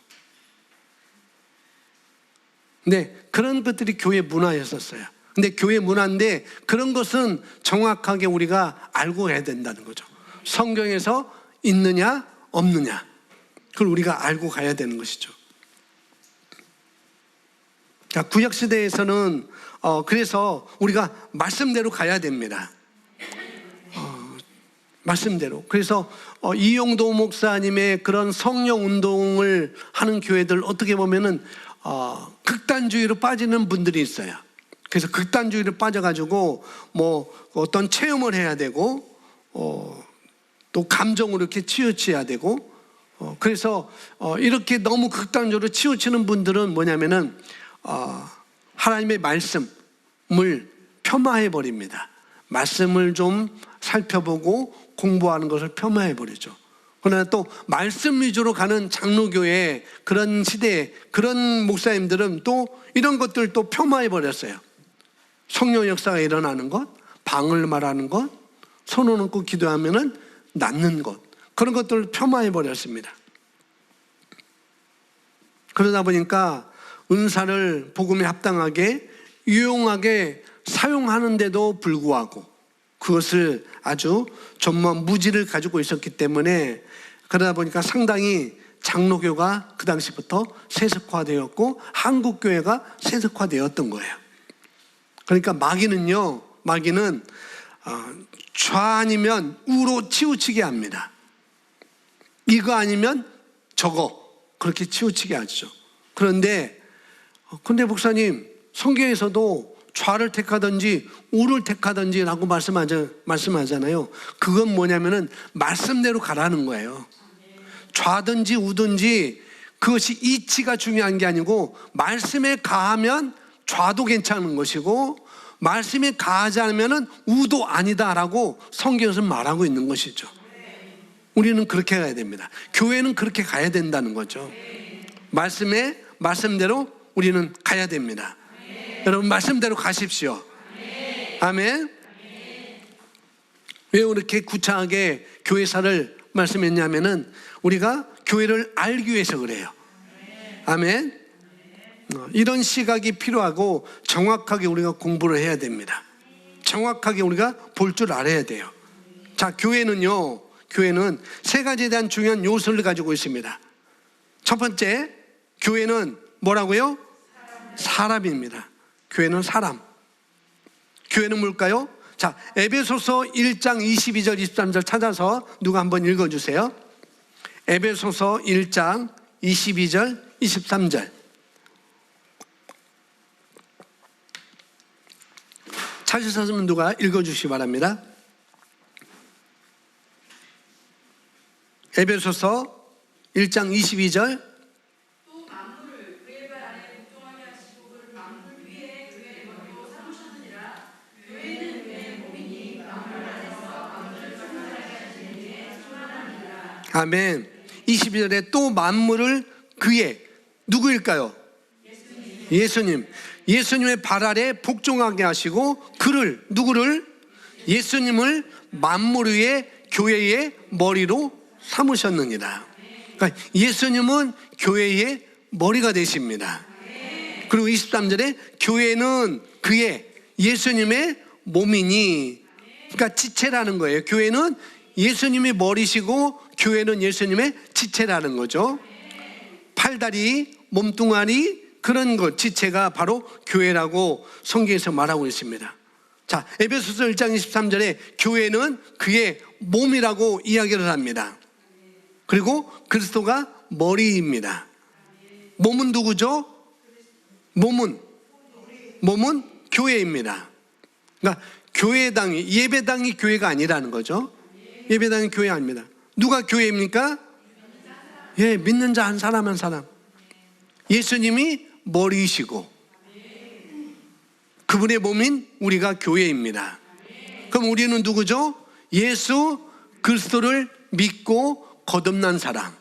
근데 그런 것들이 교회 문화였었어요. 근데 교회 문화인데 그런 것은 정확하게 우리가 알고 해야 된다는 거죠. 성경에서 있느냐 없느냐, 그걸 우리가 알고 가야 되는 것이죠. 자, 구약시대에서는 그래서 우리가 말씀대로 가야 됩니다. 말씀대로. 그래서 이용도 목사님의 그런 성령 운동을 하는 교회들 어떻게 보면은 극단주의로 빠지는 분들이 있어요. 그래서 극단주의로 빠져가지고 뭐 어떤 체험을 해야 되고 또 감정으로 이렇게 치우쳐야 되고 그래서 이렇게 너무 극단적으로 치우치는 분들은 뭐냐면은 하나님의 말씀을 폄하해 버립니다. 말씀을 좀 살펴보고 공부하는 것을 폄하해 버리죠. 그러나 또 말씀 위주로 가는 장로교회 그런 시대에 그런 목사님들은 또 이런 것들을 또 폄하해 버렸어요. 성령 역사가 일어나는 것, 방을 말하는 것, 손을 얹고 기도하면은 낫는 것, 그런 것들을 폄하해 버렸습니다. 그러다 보니까 은사를 복음에 합당하게 유용하게 사용하는데도 불구하고 그것을 아주 전무한 무지를 가지고 있었기 때문에 그러다 보니까 상당히 장로교가 그 당시부터 세속화되었고 한국교회가 세속화되었던 거예요. 그러니까 마귀는 좌 아니면 우로 치우치게 합니다. 이거 아니면 저거, 그렇게 치우치게 하죠. 그런데 근데 목사님, 성경에서도 좌를 택하든지 우를 택하든지 라고 말씀하잖아요. 그건 뭐냐면은 말씀대로 가라는 거예요. 좌든지 우든지 그것이 이치가 중요한 게 아니고 말씀에 가하면 좌도 괜찮은 것이고 말씀에 가하지 않으면 우도 아니다라고 성경에서 말하고 있는 것이죠. 우리는 그렇게 가야 됩니다. 교회는 그렇게 가야 된다는 거죠. 말씀대로 우리는 가야 됩니다. 여러분 말씀대로 가십시오. 아멘. 왜 이렇게 구차하게 교회사를 말씀했냐면은 우리가 교회를 알기 위해서 그래요. 아멘. 이런 시각이 필요하고 정확하게 우리가 공부를 해야 됩니다. 정확하게 우리가 볼 줄 알아야 돼요. 자, 교회는 세 가지에 대한 중요한 요소를 가지고 있습니다. 첫 번째, 교회는 뭐라고요? 사람입니다. 교회는 사람. 교회는 뭘까요? 자, 에베소서 1장 22절 23절 찾아서 누가 한번 읽어주세요. 에베소서 1장 22절 23절 찾으셨으면 누가 읽어주시기 바랍니다. 에베소서 1장 22절. 또 만물을 그의 발 아래 복종하게 하시고 그를 만물 위에 그의 머리로 삼으셨느니라. 교회는 그의 몸이니 만물 안에서 만물을 충만하게 하시는 이에 충만합니다. 아멘. 22절에 또 만물을 그의, 누구일까요? 예수님. 예수님의 발 아래 복종하게 하시고 그를, 누구를? 예수님을 만물 위에 교회의 머리로 삼으셨느니라. 그러니까 예수님은 교회의 머리가 되십니다. 그리고 23절에 교회는 그의, 예수님의 몸이니, 그러니까 지체라는 거예요. 교회는 예수님이 머리시고 교회는 예수님의 지체라는 거죠. 팔다리, 몸뚱아리, 그런 것, 지체가 바로 교회라고 성경에서 말하고 있습니다. 자, 에베소서 1장 23절에 교회는 그의 몸이라고 이야기를 합니다. 그리고 그리스도가 머리입니다. 몸은 누구죠? 몸은 교회입니다. 그러니까 교회당이, 예배당이 교회가 아니라는 거죠. 예배당이 교회 아닙니다. 누가 교회입니까? 예, 믿는 자 한 사람 한 사람. 예수님이 머리이시고 그분의 몸인 우리가 교회입니다. 그럼 우리는 누구죠? 예수 그리스도를 믿고 거듭난 사람.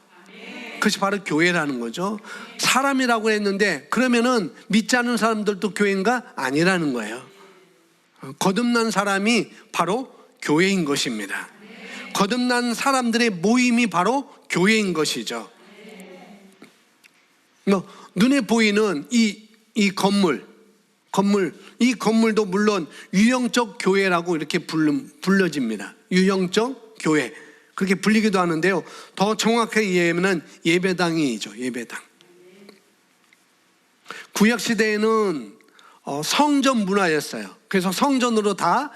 그것이 바로 교회라는 거죠. 사람이라고 했는데 그러면은 믿지 않는 사람들도 교회인가? 아니라는 거예요. 거듭난 사람이 바로 교회인 것입니다. 거듭난 사람들의 모임이 바로 교회인 것이죠. 눈에 보이는 이 건물, 건물, 이 건물도 물론 유형적 교회라고 이렇게 불려집니다. 유형적 교회. 그렇게 불리기도 하는데요. 더 정확하게 이해하면 예배당이죠. 예배당. 구약시대에는 성전 문화였어요. 그래서 성전으로 다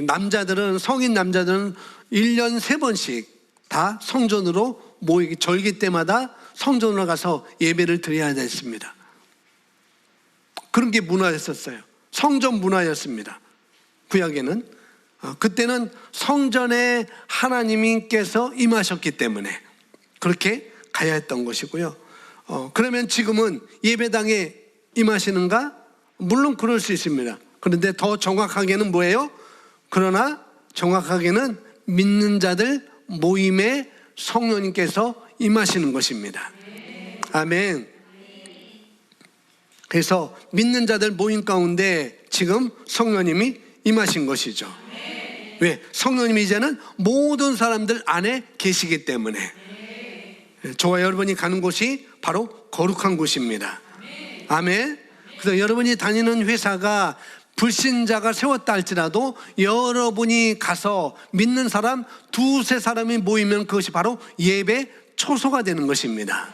남자들은, 성인 남자들은 1년 3번씩 다 성전으로 모이기, 절기 때마다 성전으로 가서 예배를 드려야 됐습니다. 그런 게 문화였었어요. 성전 문화였습니다. 구약에는. 그때는 성전에 하나님께서 임하셨기 때문에 그렇게 가야 했던 것이고요. 그러면 지금은 예배당에 임하시는가? 물론 그럴 수 있습니다. 그런데 더 정확하게는 뭐예요? 그러나 정확하게는 믿는 자들 모임에 성령님께서 임하시는 것입니다. 아멘. 그래서 믿는 자들 모임 가운데 지금 성령님이 임하신 것이죠. 왜? 성령님이 이제는 모든 사람들 안에 계시기 때문에 저와 여러분이 가는 곳이 바로 거룩한 곳입니다. 아멘. 그래서 여러분이 다니는 회사가 불신자가 세웠다 할지라도 여러분이 가서 믿는 사람 2-3 사람이 모이면 그것이 바로 예배 초소가 되는 것입니다.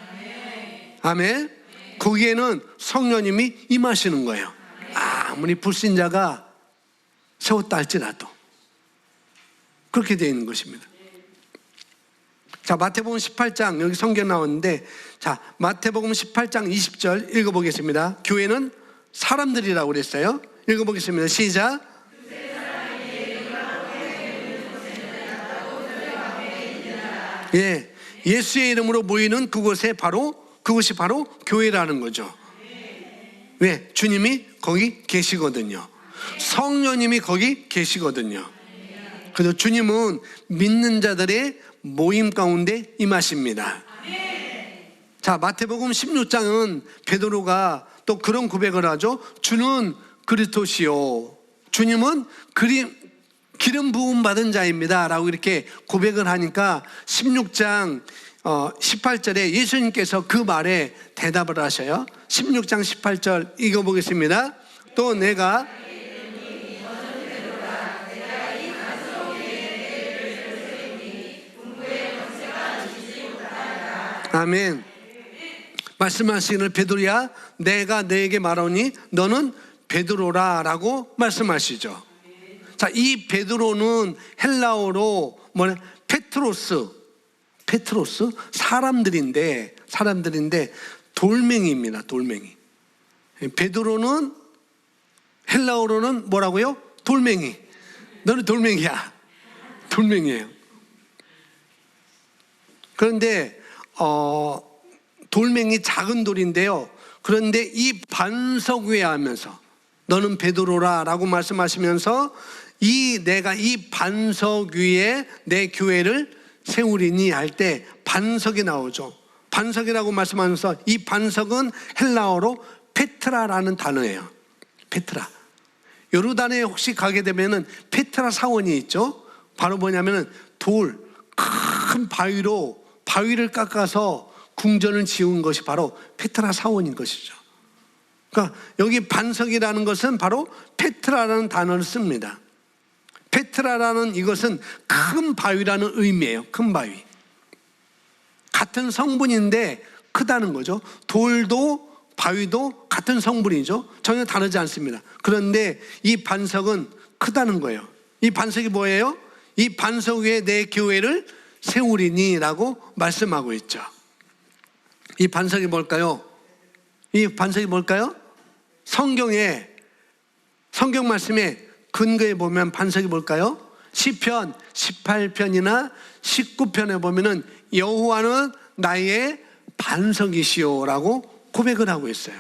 아멘. 거기에는 성령님이 임하시는 거예요. 아무리 불신자가 세웠다 할지라도 그렇게 되어 있는 것입니다. 자, 마태복음 18장, 여기 성경 나오는데, 자, 마태복음 18장 20절 읽어보겠습니다. 교회는 사람들이라고 그랬어요. 읽어보겠습니다. 시작. 예, 예수의 이름으로 모이는 그것이 바로 교회라는 거죠. 왜? 주님이 거기 계시거든요. 성령님이 거기 계시거든요. 그래서 주님은 믿는 자들의 모임 가운데 임하십니다. 자, 마태복음 16장은 베드로가 또 그런 고백을 하죠. 주는 그리스도시요, 주님은 기름 부음 받은 자입니다 라고 이렇게 고백을 하니까 16장 18절에 예수님께서 그 말에 대답을 하셔요. 16장 18절 읽어보겠습니다. 또 내가 아멘. 말씀하시기를 베드로야 내가 너에게 말하니 너는 베드로라 라고 말씀하시죠. 자, 이 베드로는 헬라어로 페트로스 사람들인데 돌멩이입니다. 돌멩이. 베드로는 헬라어로는 뭐라고요? 돌멩이. 너는 돌멩이야. 돌멩이에요. 그런데 돌멩이 작은 돌인데요. 그런데 이 반석 위에 하면서 너는 베드로라 라고 말씀하시면서 내가 이 반석 위에 내 교회를 세우리니 할 때 반석이 나오죠. 반석이라고 말씀하면서 이 반석은 헬라어로 페트라라는 단어예요. 페트라. 요르단에 혹시 가게 되면은 페트라 사원이 있죠. 바로 뭐냐면은 큰 바위를 깎아서 궁전을 지은 것이 바로 페트라 사원인 것이죠. 그러니까 여기 반석이라는 것은 바로 페트라라는 단어를 씁니다. 페트라라는 이것은 큰 바위라는 의미예요. 큰 바위. 같은 성분인데 크다는 거죠. 돌도 바위도 같은 성분이죠. 전혀 다르지 않습니다. 그런데 이 반석은 크다는 거예요. 이 반석이 뭐예요? 이 반석 위에 내 교회를 세우리니 라고 말씀하고 있죠. 이 반석이 뭘까요? 이 반석이 뭘까요? 성경 말씀에 근거에 보면 반석이 뭘까요? 시편 18편이나 19편에 보면은 여호와는 나의 반석이시오 라고 고백을 하고 있어요.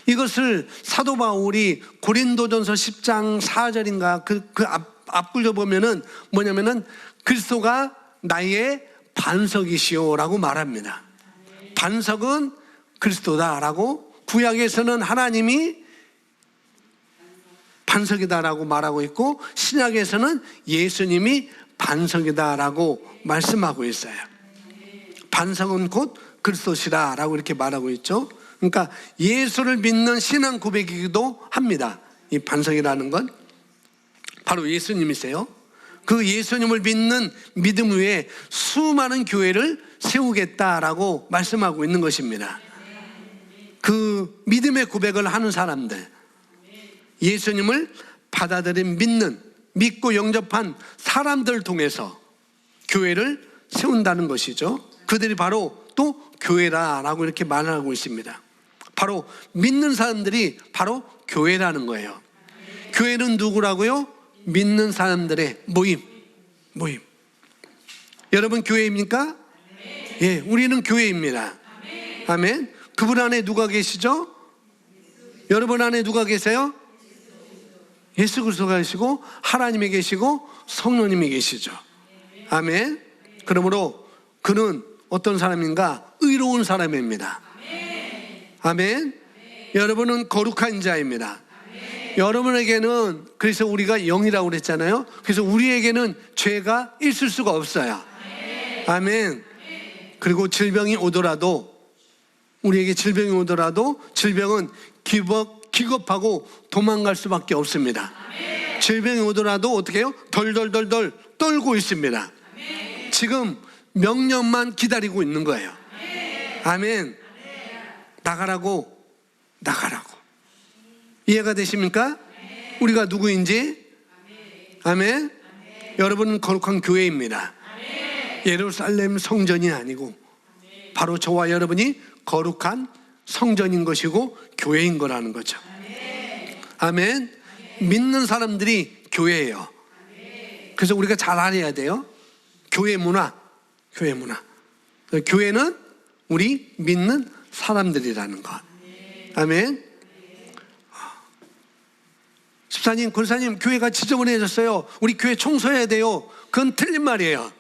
이것을 사도 바울이 고린도전서 10장 4절인가 그 앞글려 보면은 뭐냐면은 그리스도가 나의 반석이시오 라고 말합니다. 반석은 그리스도다 라고 구약에서는 하나님이 반석이다 라고 말하고 있고 신약에서는 예수님이 반석이다 라고 말씀하고 있어요. 반석은 곧 그리스도시라 라고 이렇게 말하고 있죠. 그러니까 예수를 믿는 신앙 고백이기도 합니다. 이 반석이라는 건 바로 예수님이세요. 그 예수님을 믿는 믿음 위에 수많은 교회를 세우겠다라고 말씀하고 있는 것입니다. 그 믿음의 고백을 하는 사람들, 예수님을 받아들인 믿고 영접한 사람들 통해서 교회를 세운다는 것이죠. 그들이 바로 또 교회라고 이렇게 말하고 있습니다. 바로 믿는 사람들이 바로 교회라는 거예요. 교회는 누구라고요? 믿는 사람들의 모임. 여러분 교회입니까? 예, 우리는 교회입니다. 아멘. 그분 안에 누가 계시죠? 여러분 안에 누가 계세요? 예수 그리스도가 계시고 하나님이 계시고 성령님이 계시죠. 아멘. 그러므로 그는 어떤 사람인가? 의로운 사람입니다. 아멘. 여러분은 거룩한 자입니다. 여러분에게는, 그래서 우리가 영이라고 그랬잖아요. 그래서 우리에게는 죄가 있을 수가 없어요. 아멘. 그리고 질병이 오더라도, 우리에게 질병이 오더라도 질병은 기겁하고 도망갈 수밖에 없습니다. 질병이 오더라도 어떻게 해요? 덜덜덜덜 떨고 있습니다. 지금 명령만 기다리고 있는 거예요. 아멘. 나가라고. 이해가 되십니까? 우리가 누구인지? 아멘. 여러분은 거룩한 교회입니다. 예루살렘 성전이 아니고 바로 저와 여러분이 거룩한 성전인 것이고 교회인 거라는 거죠. 아멘. 믿는 사람들이 교회예요. 그래서 우리가 잘 알아야 돼요. 교회 문화. 교회는 우리 믿는 사람들이라는 것. 아멘. 집사님, 권사님, 교회가 지저분해졌어요. 우리 교회 청소해야 돼요. 그건 틀린 말이에요.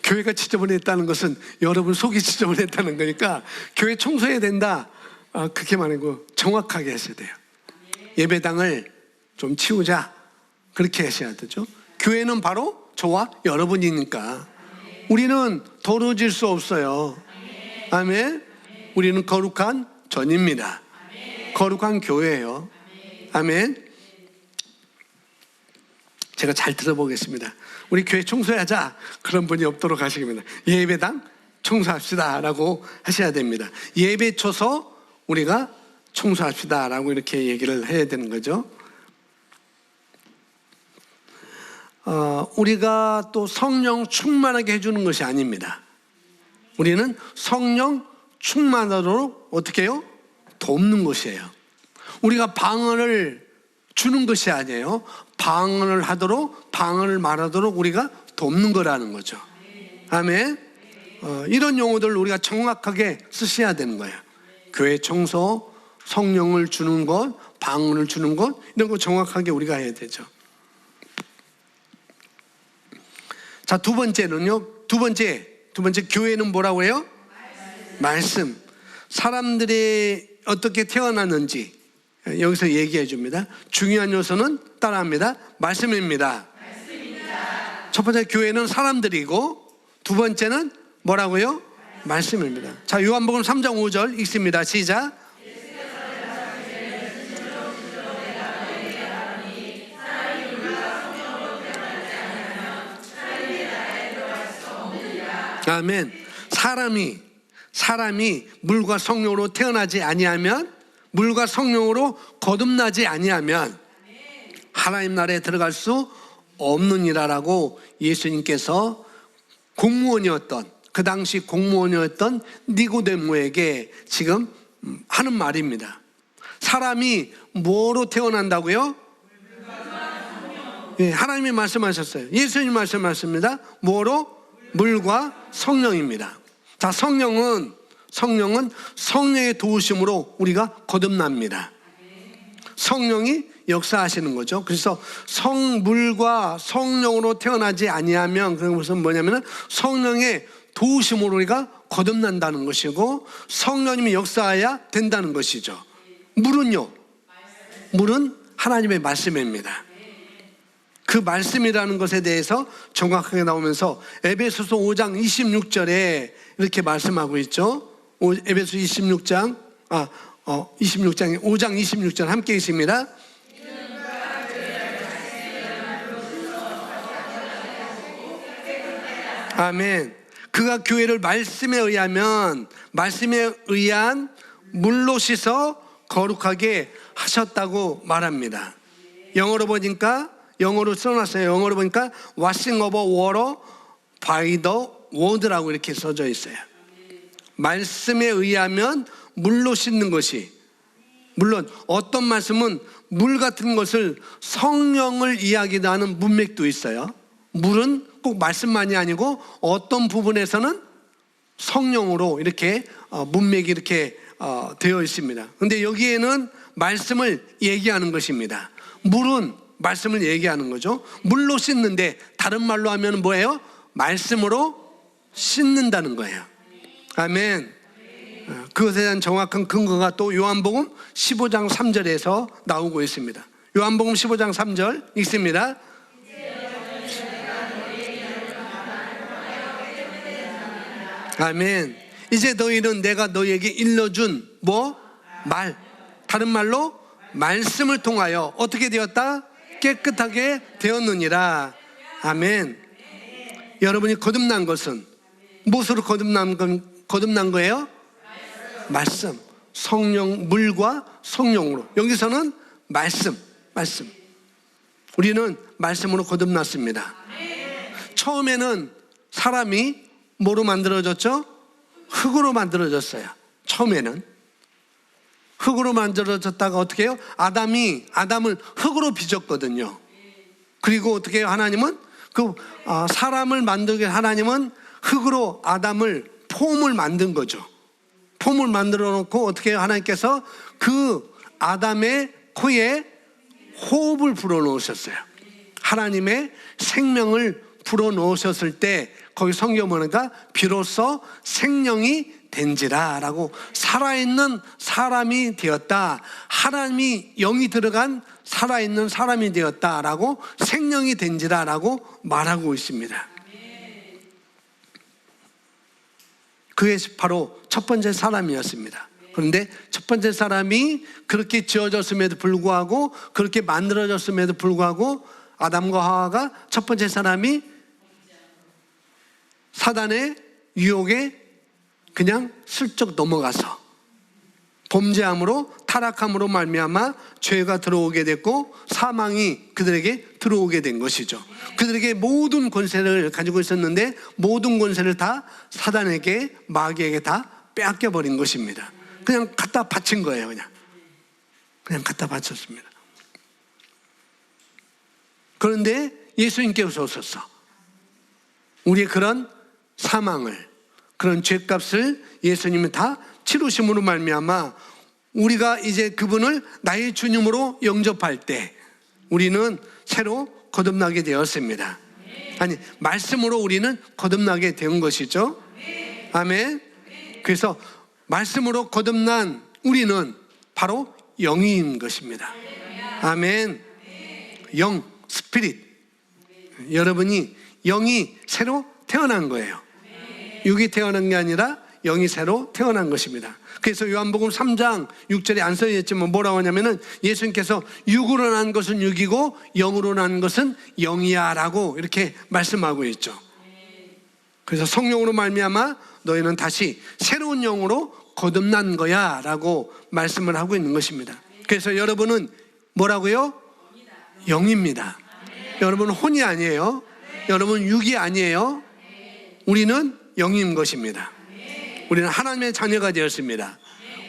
교회가 지저분했다는 것은 여러분 속이 지저분했다는 거니까 교회 청소해야 된다. 그렇게 말하고 정확하게 하셔야 돼요. 예배당을 좀 치우자. 그렇게 하셔야 되죠. 교회는 바로 저와 여러분이니까 우리는 더러워질 수 없어요. 아멘. 우리는 거룩한 전입니다. 거룩한 교회예요. 아멘. 제가 잘 들어보겠습니다. 우리 교회 청소하자. 그런 분이 없도록 하시겠습니다. 예배당 청소합시다 라고 하셔야 됩니다. 예배 쳐서 우리가 청소합시다 라고 이렇게 얘기를 해야 되는 거죠. 우리가 또 성령 충만하게 해주는 것이 아닙니다. 우리는 성령 충만하도록 어떻게 해요? 돕는 것이에요. 우리가 방언을 주는 것이 아니에요. 방언을 하도록, 방언을 말하도록 우리가 돕는 거라는 거죠. 아멘. 이런 용어들을 우리가 정확하게 쓰셔야 되는 거예요. 교회 청소, 성령을 주는 것, 방언을 주는 것, 이런 거 정확하게 우리가 해야 되죠. 자, 두 번째는요. 두 번째 교회는 뭐라고 해요? 말씀. 사람들이 어떻게 태어났는지 여기서 얘기해 줍니다. 중요한 요소는 따라합니다. 말씀입니다. 첫 번째 교회는 사람들이고 두 번째는 뭐라고요? 말씀입니다. 자, 요한복음 3장 5절 읽습니다. 시작. 아멘. 사람이 물과 성령으로 태어나지 아니하면, 물과 성령으로 거듭나지 아니하면 하나님 나라에 들어갈 수 없느니라라고 예수님께서 그 당시 공무원이었던 니고데모에게 지금 하는 말입니다. 사람이 뭐로 태어난다고요? 예, 하나님이 말씀하셨어요. 예수님이 말씀하셨습니다. 뭐로? 물과 성령입니다. 자, 성령은 성령의 도우심으로 우리가 거듭납니다. 성령이 역사하시는 거죠. 그래서 물과 성령으로 태어나지 아니하면, 그것은 뭐냐면 성령의 도우심으로 우리가 거듭난다는 것이고, 성령님이 역사해야 된다는 것이죠. 물은요? 물은 하나님의 말씀입니다. 그 말씀이라는 것에 대해서 정확하게 나오면서 에베소서 5장 26절에 이렇게 말씀하고 있죠. 에베소 26장 26장에 5장 26절 함께 있습니다. 아멘. 그가 교회를 말씀에 의한 물로 씻어 거룩하게 하셨다고 말합니다. 영어로 써놨어요. 영어로 보니까 washing over water by the word라고 이렇게 써져 있어요. 말씀에 의하면 물로 씻는 것이, 물론 어떤 말씀은 물 같은 것을 성령을 이야기도 하는 문맥도 있어요. 물은 꼭 말씀만이 아니고 어떤 부분에서는 성령으로 이렇게 문맥이 이렇게 되어 있습니다. 그런데 여기에는 말씀을 얘기하는 것입니다. 물은 말씀을 얘기하는 거죠. 물로 씻는데 다른 말로 하면 뭐예요? 말씀으로 씻는다는 거예요. 아멘. 그것에 대한 정확한 근거가 또 요한복음 15장 3절에서 나오고 있습니다. 요한복음 15장 3절 읽습니다. 아멘. 이제 너희는 내가 너희에게 일러준 말, 다른 말로 말씀을 통하여 어떻게 되었다? 깨끗하게 되었느니라. 아멘. 여러분이 거듭난 것은 무엇으로 거듭난 거예요? 말씀. 성령, 물과 성령으로. 여기서는 말씀. 우리는 말씀으로 거듭났습니다. 처음에는 사람이 뭐로 만들어졌죠? 흙으로 만들어졌어요. 처음에는 흙으로 만들어졌다가 어떻게 해요? 아담을 흙으로 빚었거든요. 그리고 어떻게 해요? 하나님은 사람을 만들게 하나님은 흙으로 아담을 폼을 만든 거죠. 폼을 만들어 놓고 어떻게 해요? 하나님께서 그 아담의 코에 호흡을 불어 넣으셨어요. 하나님의 생명을 불어 넣으셨을 때 거기 성경 보니까 비로소 생명이 된지라 라고, 살아있는 사람이 되었다, 하나님이 영이 들어간 살아있는 사람이 되었다 라고, 생명이 된지라 라고 말하고 있습니다. 그게 바로 첫 번째 사람이었습니다. 그런데 첫 번째 사람이 그렇게 지어졌음에도 불구하고, 그렇게 만들어졌음에도 불구하고 아담과 하와가 첫 번째 사람이 사단의 유혹에 그냥 슬쩍 넘어가서 범죄함으로, 타락함으로 말미암아 죄가 들어오게 됐고 사망이 그들에게 들어오게 된 것이죠. 그들에게 모든 권세를 가지고 있었는데 모든 권세를 다 사단에게, 마귀에게 다 빼앗겨 버린 것입니다. 그냥 갖다 바친 거예요. 그냥 갖다 바쳤습니다. 그런데 예수님께서 오셔서 우리의 그런 사망을, 그런 죄값을 예수님이 다 치루심으로 말미암아 우리가 이제 그분을 나의 주님으로 영접할 때 우리는 새로 거듭나게 되었습니다. 아니, 말씀으로 우리는 거듭나게 된 것이죠. 아멘. 그래서 말씀으로 거듭난 우리는 바로 영인 것입니다. 아멘. 영, 스피릿. 여러분이 영이 새로 태어난 거예요. 육이 태어난 게 아니라 영이 새로 태어난 것입니다. 그래서 요한복음 3장 6절에 안 써있지만 뭐라고 하냐면은 예수님께서 육으로 난 것은 육이고 영으로 난 것은 영이야 라고 이렇게 말씀하고 있죠. 그래서 성령으로 말미암아 너희는 다시 새로운 영으로 거듭난 거야 라고 말씀을 하고 있는 것입니다. 그래서 여러분은 뭐라고요? 영입니다. 여러분은 혼이 아니에요. 여러분 육이 아니에요. 우리는 영인 것입니다. 우리는 하나님의 자녀가 되었습니다.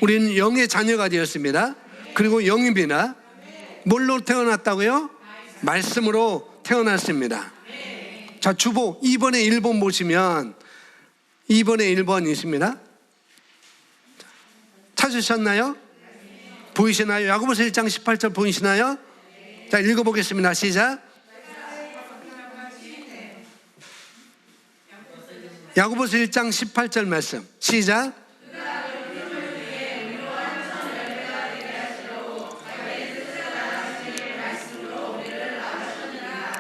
우리는 영의 자녀가 되었습니다. 그리고 영입니다. 뭘로 태어났다고요? 말씀으로 태어났습니다. 자, 주보 2번에 1번 보시면 2번에 1번 있습니다. 찾으셨나요? 보이시나요? 야고보서 1장 18절 보이시나요? 자, 읽어보겠습니다. 시작. 야고보서 1장 18절 말씀 시작.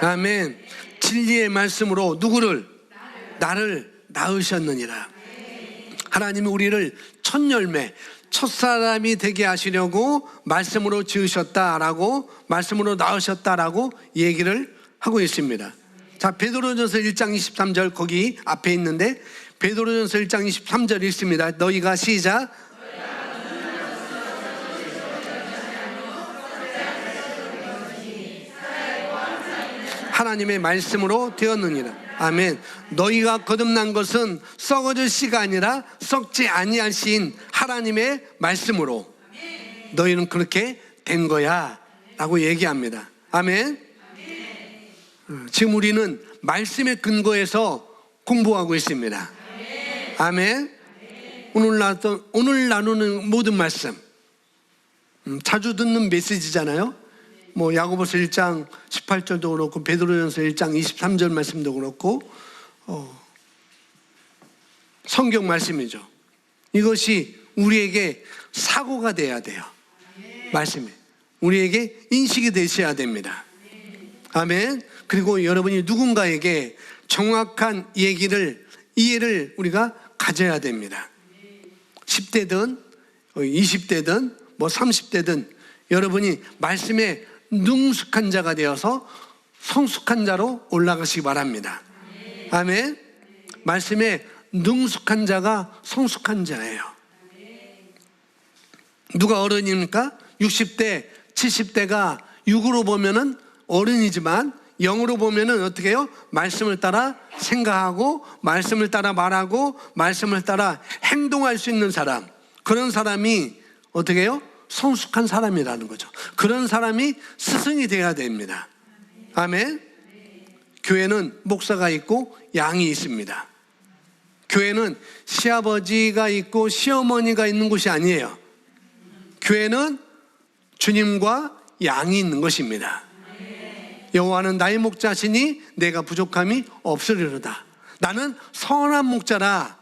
아멘. 진리의 말씀으로 누구를? 나를 낳으셨느니라. 하나님이 우리를 첫 열매, 첫 사람이 되게 하시려고 말씀으로 지으셨다라고, 말씀으로 낳으셨다라고 얘기를 하고 있습니다. 자, 베드로전서 1장 23절 거기 앞에 있는데, 베드로전서 1장 23절 읽습니다. 너희가 시작. 하나님의 말씀으로 되었느니라. 아멘. 너희가 거듭난 것은 썩어질 씨가 아니라 썩지 아니할 씨인 하나님의 말씀으로 너희는 그렇게 된 거야 라고 얘기합니다. 아멘. 지금 우리는 말씀의 근거에서 공부하고 있습니다. 아멘. 오늘 나누는 모든 말씀, 자주 듣는 메시지잖아요. 뭐 야고보서 1장 18절도 그렇고 베드로전서 1장 23절 말씀도 그렇고 성경 말씀이죠. 이것이 우리에게 사고가 돼야 돼요. 말씀이 우리에게 인식이 되셔야 됩니다. 아멘. 그리고 여러분이 누군가에게 정확한 이해를 우리가 가져야 됩니다. 10대든 20대든 뭐 30대든 여러분이 말씀에 능숙한 자가 되어서 성숙한 자로 올라가시기 바랍니다. 아멘. 말씀에 능숙한 자가 성숙한 자예요. 누가 어른입니까? 60대, 70대가 6으로 보면은 어른이지만 0으로 보면은 어떻게 해요? 말씀을 따라 생각하고 말씀을 따라 말하고 말씀을 따라 행동할 수 있는 사람, 그런 사람이 어떻게 해요? 성숙한 사람이라는 거죠. 그런 사람이 스승이 되어야 됩니다. 아멘. 교회는 목사가 있고 양이 있습니다. 교회는 시아버지가 있고 시어머니가 있는 곳이 아니에요. 교회는 주님과 양이 있는 것입니다. 여호와는 나의 목자시니 내가 부족함이 없으리로다. 나는 선한 목자라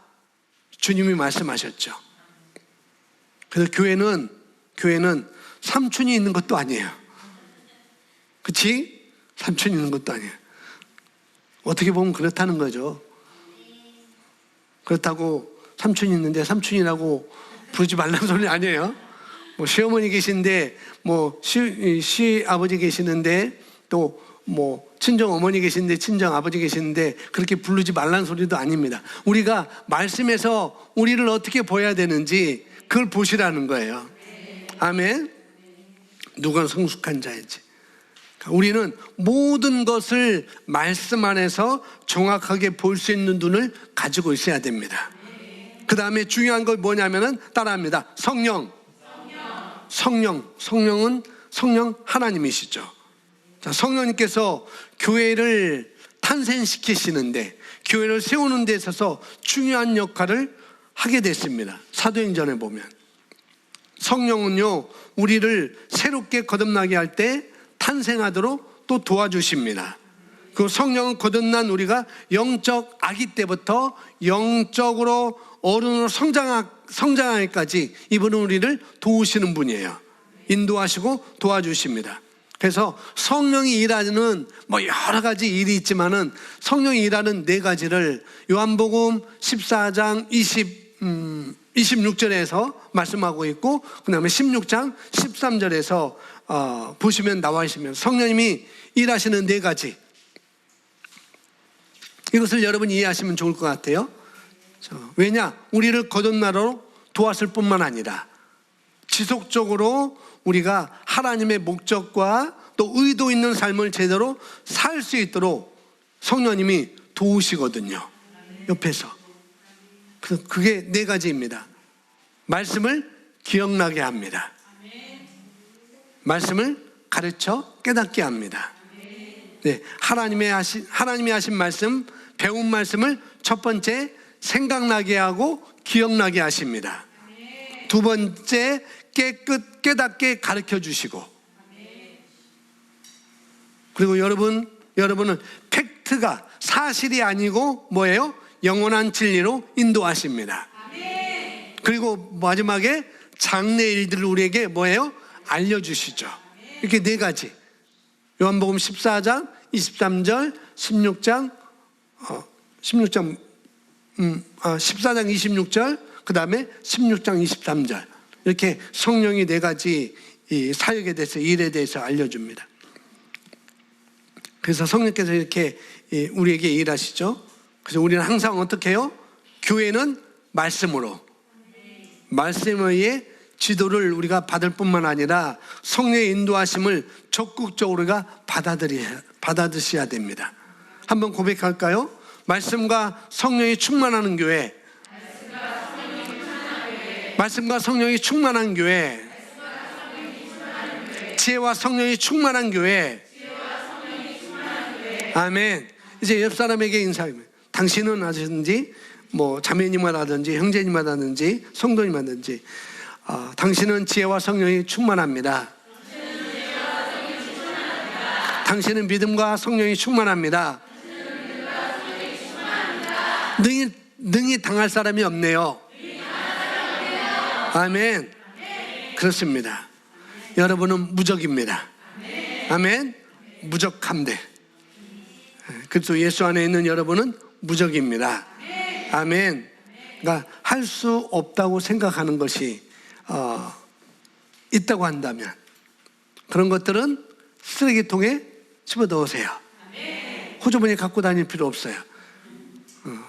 주님이 말씀하셨죠. 그래서 교회는 삼촌이 있는 것도 아니에요. 그치? 삼촌이 있는 것도 아니에요. 어떻게 보면 그렇다는 거죠. 그렇다고 삼촌이 있는데 삼촌이라고 부르지 말라는 소리 아니에요. 뭐 시어머니 계신데, 뭐 시아버지 계시는데, 또 뭐 친정 어머니 계시는데 친정 아버지 계시는데 그렇게 부르지 말라는 소리도 아닙니다. 우리가 말씀에서 우리를 어떻게 보여야 되는지 그걸 보시라는 거예요. 아멘. 누가 성숙한 자인지. 우리는 모든 것을 말씀 안에서 정확하게 볼 수 있는 눈을 가지고 있어야 됩니다. 그 다음에 중요한 걸 뭐냐면은 따라합니다. 성령은 성령 하나님이시죠. 자, 성령님께서 교회를 탄생시키시는데, 교회를 세우는 데 있어서 중요한 역할을 하게 됐습니다. 사도행전에 보면 성령은요, 우리를 새롭게 거듭나게 할 때 탄생하도록 또 도와주십니다. 그 성령은 거듭난 우리가 영적 아기 때부터 영적으로 어른으로 성장하기까지 이분은 우리를 도우시는 분이에요. 인도하시고 도와주십니다. 그래서 성령이 일하는 뭐 여러 가지 일이 있지만은 성령이 일하는 네 가지를 요한복음 14장 26절에서 말씀하고 있고, 그 다음에 16장 13절에서 보시면 나와 있으면 성령님이 일하시는 네 가지, 이것을 여러분이 이해하시면 좋을 것 같아요. 왜냐? 우리를 거듭나러 도왔을 뿐만 아니라 지속적으로 우리가 하나님의 목적과 또 의도 있는 삶을 제대로 살 수 있도록 성령님이 도우시거든요. 옆에서. 그게 네 가지입니다. 말씀을 기억나게 합니다. 말씀을 가르쳐 깨닫게 합니다. 네, 하나님이 하신 말씀, 배운 말씀을 첫 번째 생각나게 하고 기억나게 하십니다. 두 번째 깨닫게 가르쳐 주시고, 그리고 여러분은 팩트가 사실이 아니고 뭐예요? 영원한 진리로 인도하십니다. 그리고 마지막에 장래 일들을 우리에게 뭐예요? 알려주시죠. 이렇게 네 가지. 요한복음 14장 23절, 14장 26절, 그 다음에 16장 23절. 이렇게 성령이 4가지 이 사역에 대해서, 일에 대해서 알려줍니다. 그래서 성령께서 이렇게 우리에게 일하시죠. 그래서 우리는 항상 어떻게 해요? 교회는 말씀으로, 말씀의 지도를 우리가 받을 뿐만 아니라 성령의 인도하심을 적극적으로 우리가 받아들여야 됩니다. 한번 고백할까요? 말씀과 성령이 충만하는 교회, 말씀과 성령이 충만한 교회, 지혜와 성령이 충만한 교회. 아멘. 이제 옆 사람에게 인사합니다. 당신은 하든지 뭐 자매님하든지 형제님하든지 성도님하든지 당신은 지혜와 성령이 충만합니다. 당신은 믿음과 성령이 충만합니다. 능히 당할 사람이 없네요. 아멘. 그렇습니다. 여러분은 무적입니다. 아멘. 무적함대. 그리스도 예수 안에 있는 여러분은 무적입니다. 아멘. 그러니까 할 수 없다고 생각하는 것이 있다고 한다면 그런 것들은 쓰레기통에 집어넣으세요. 호주머니에 갖고 다닐 필요 없어요.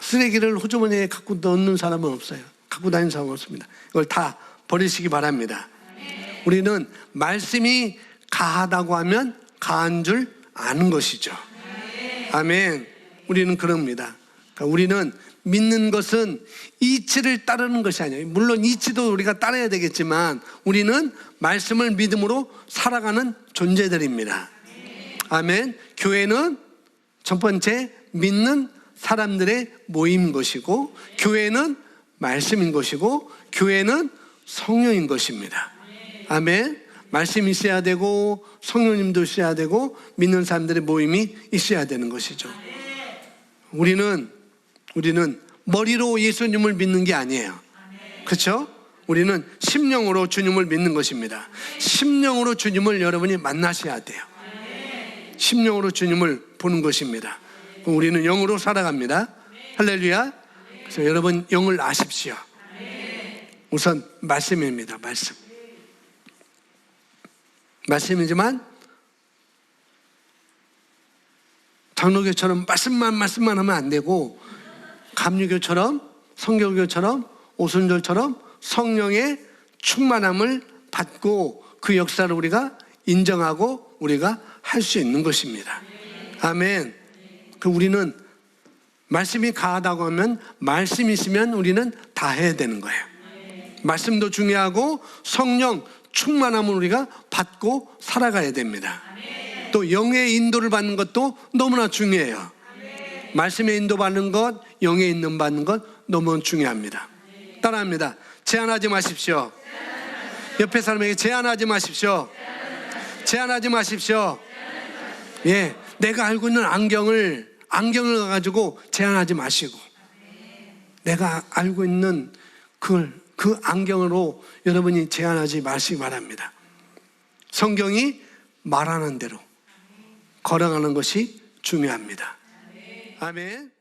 쓰레기를 호주머니에 갖고 넣는 사람은 없어요. 갖고 다니는 사람은 없습니다. 이걸 다 버리시기 바랍니다. 우리는 말씀이 가하다고 하면 가한 줄 아는 것이죠. 아멘. 우리는 그럽니다. 그러니까 우리는 믿는 것은 이치를 따르는 것이 아니에요. 물론 이치도 우리가 따라야 되겠지만 우리는 말씀을 믿음으로 살아가는 존재들입니다. 아멘. 교회는 첫 번째 믿는 사람들의 모임인 것이고, 교회는 말씀인 것이고, 교회는 성령인 것입니다. 아멘. 말씀이 있어야 되고 성령님도 있어야 되고 믿는 사람들의 모임이 있어야 되는 것이죠. 우리는 머리로 예수님을 믿는 게 아니에요. 그렇죠? 우리는 심령으로 주님을 믿는 것입니다. 심령으로 주님을 여러분이 만나셔야 돼요. 심령으로 주님을 보는 것입니다. 우리는 영으로 살아갑니다. 할렐루야. 그래서 여러분 영을 아십시오. 우선 말씀입니다. 말씀이지만 장로교처럼 말씀만 하면 안 되고, 감리교처럼 성결교처럼 오순절처럼 성령의 충만함을 받고 그 역사를 우리가 인정하고 우리가 할 수 있는 것입니다. 아멘. 우리는 말씀이 가하다고 하면 말씀이 있으면 우리는 다 해야 되는 거예요. 말씀도 중요하고 성령 충만함을 우리가 받고 살아가야 됩니다. 또 영의 인도를 받는 것도 너무나 중요해요. 말씀의 인도 받는 것, 영의 인도 받는 것 너무 중요합니다. 따라합니다. 제한하지 마십시오. 옆에 사람에게 제한하지 마십시오. 제한하지 마십시오. 예, 내가 알고 있는 안경을 가지고 제한하지 마시고, 내가 알고 있는 그 안경으로 여러분이 제한하지 마시기 바랍니다. 성경이 말하는 대로 걸어가는 것이 중요합니다. 아멘.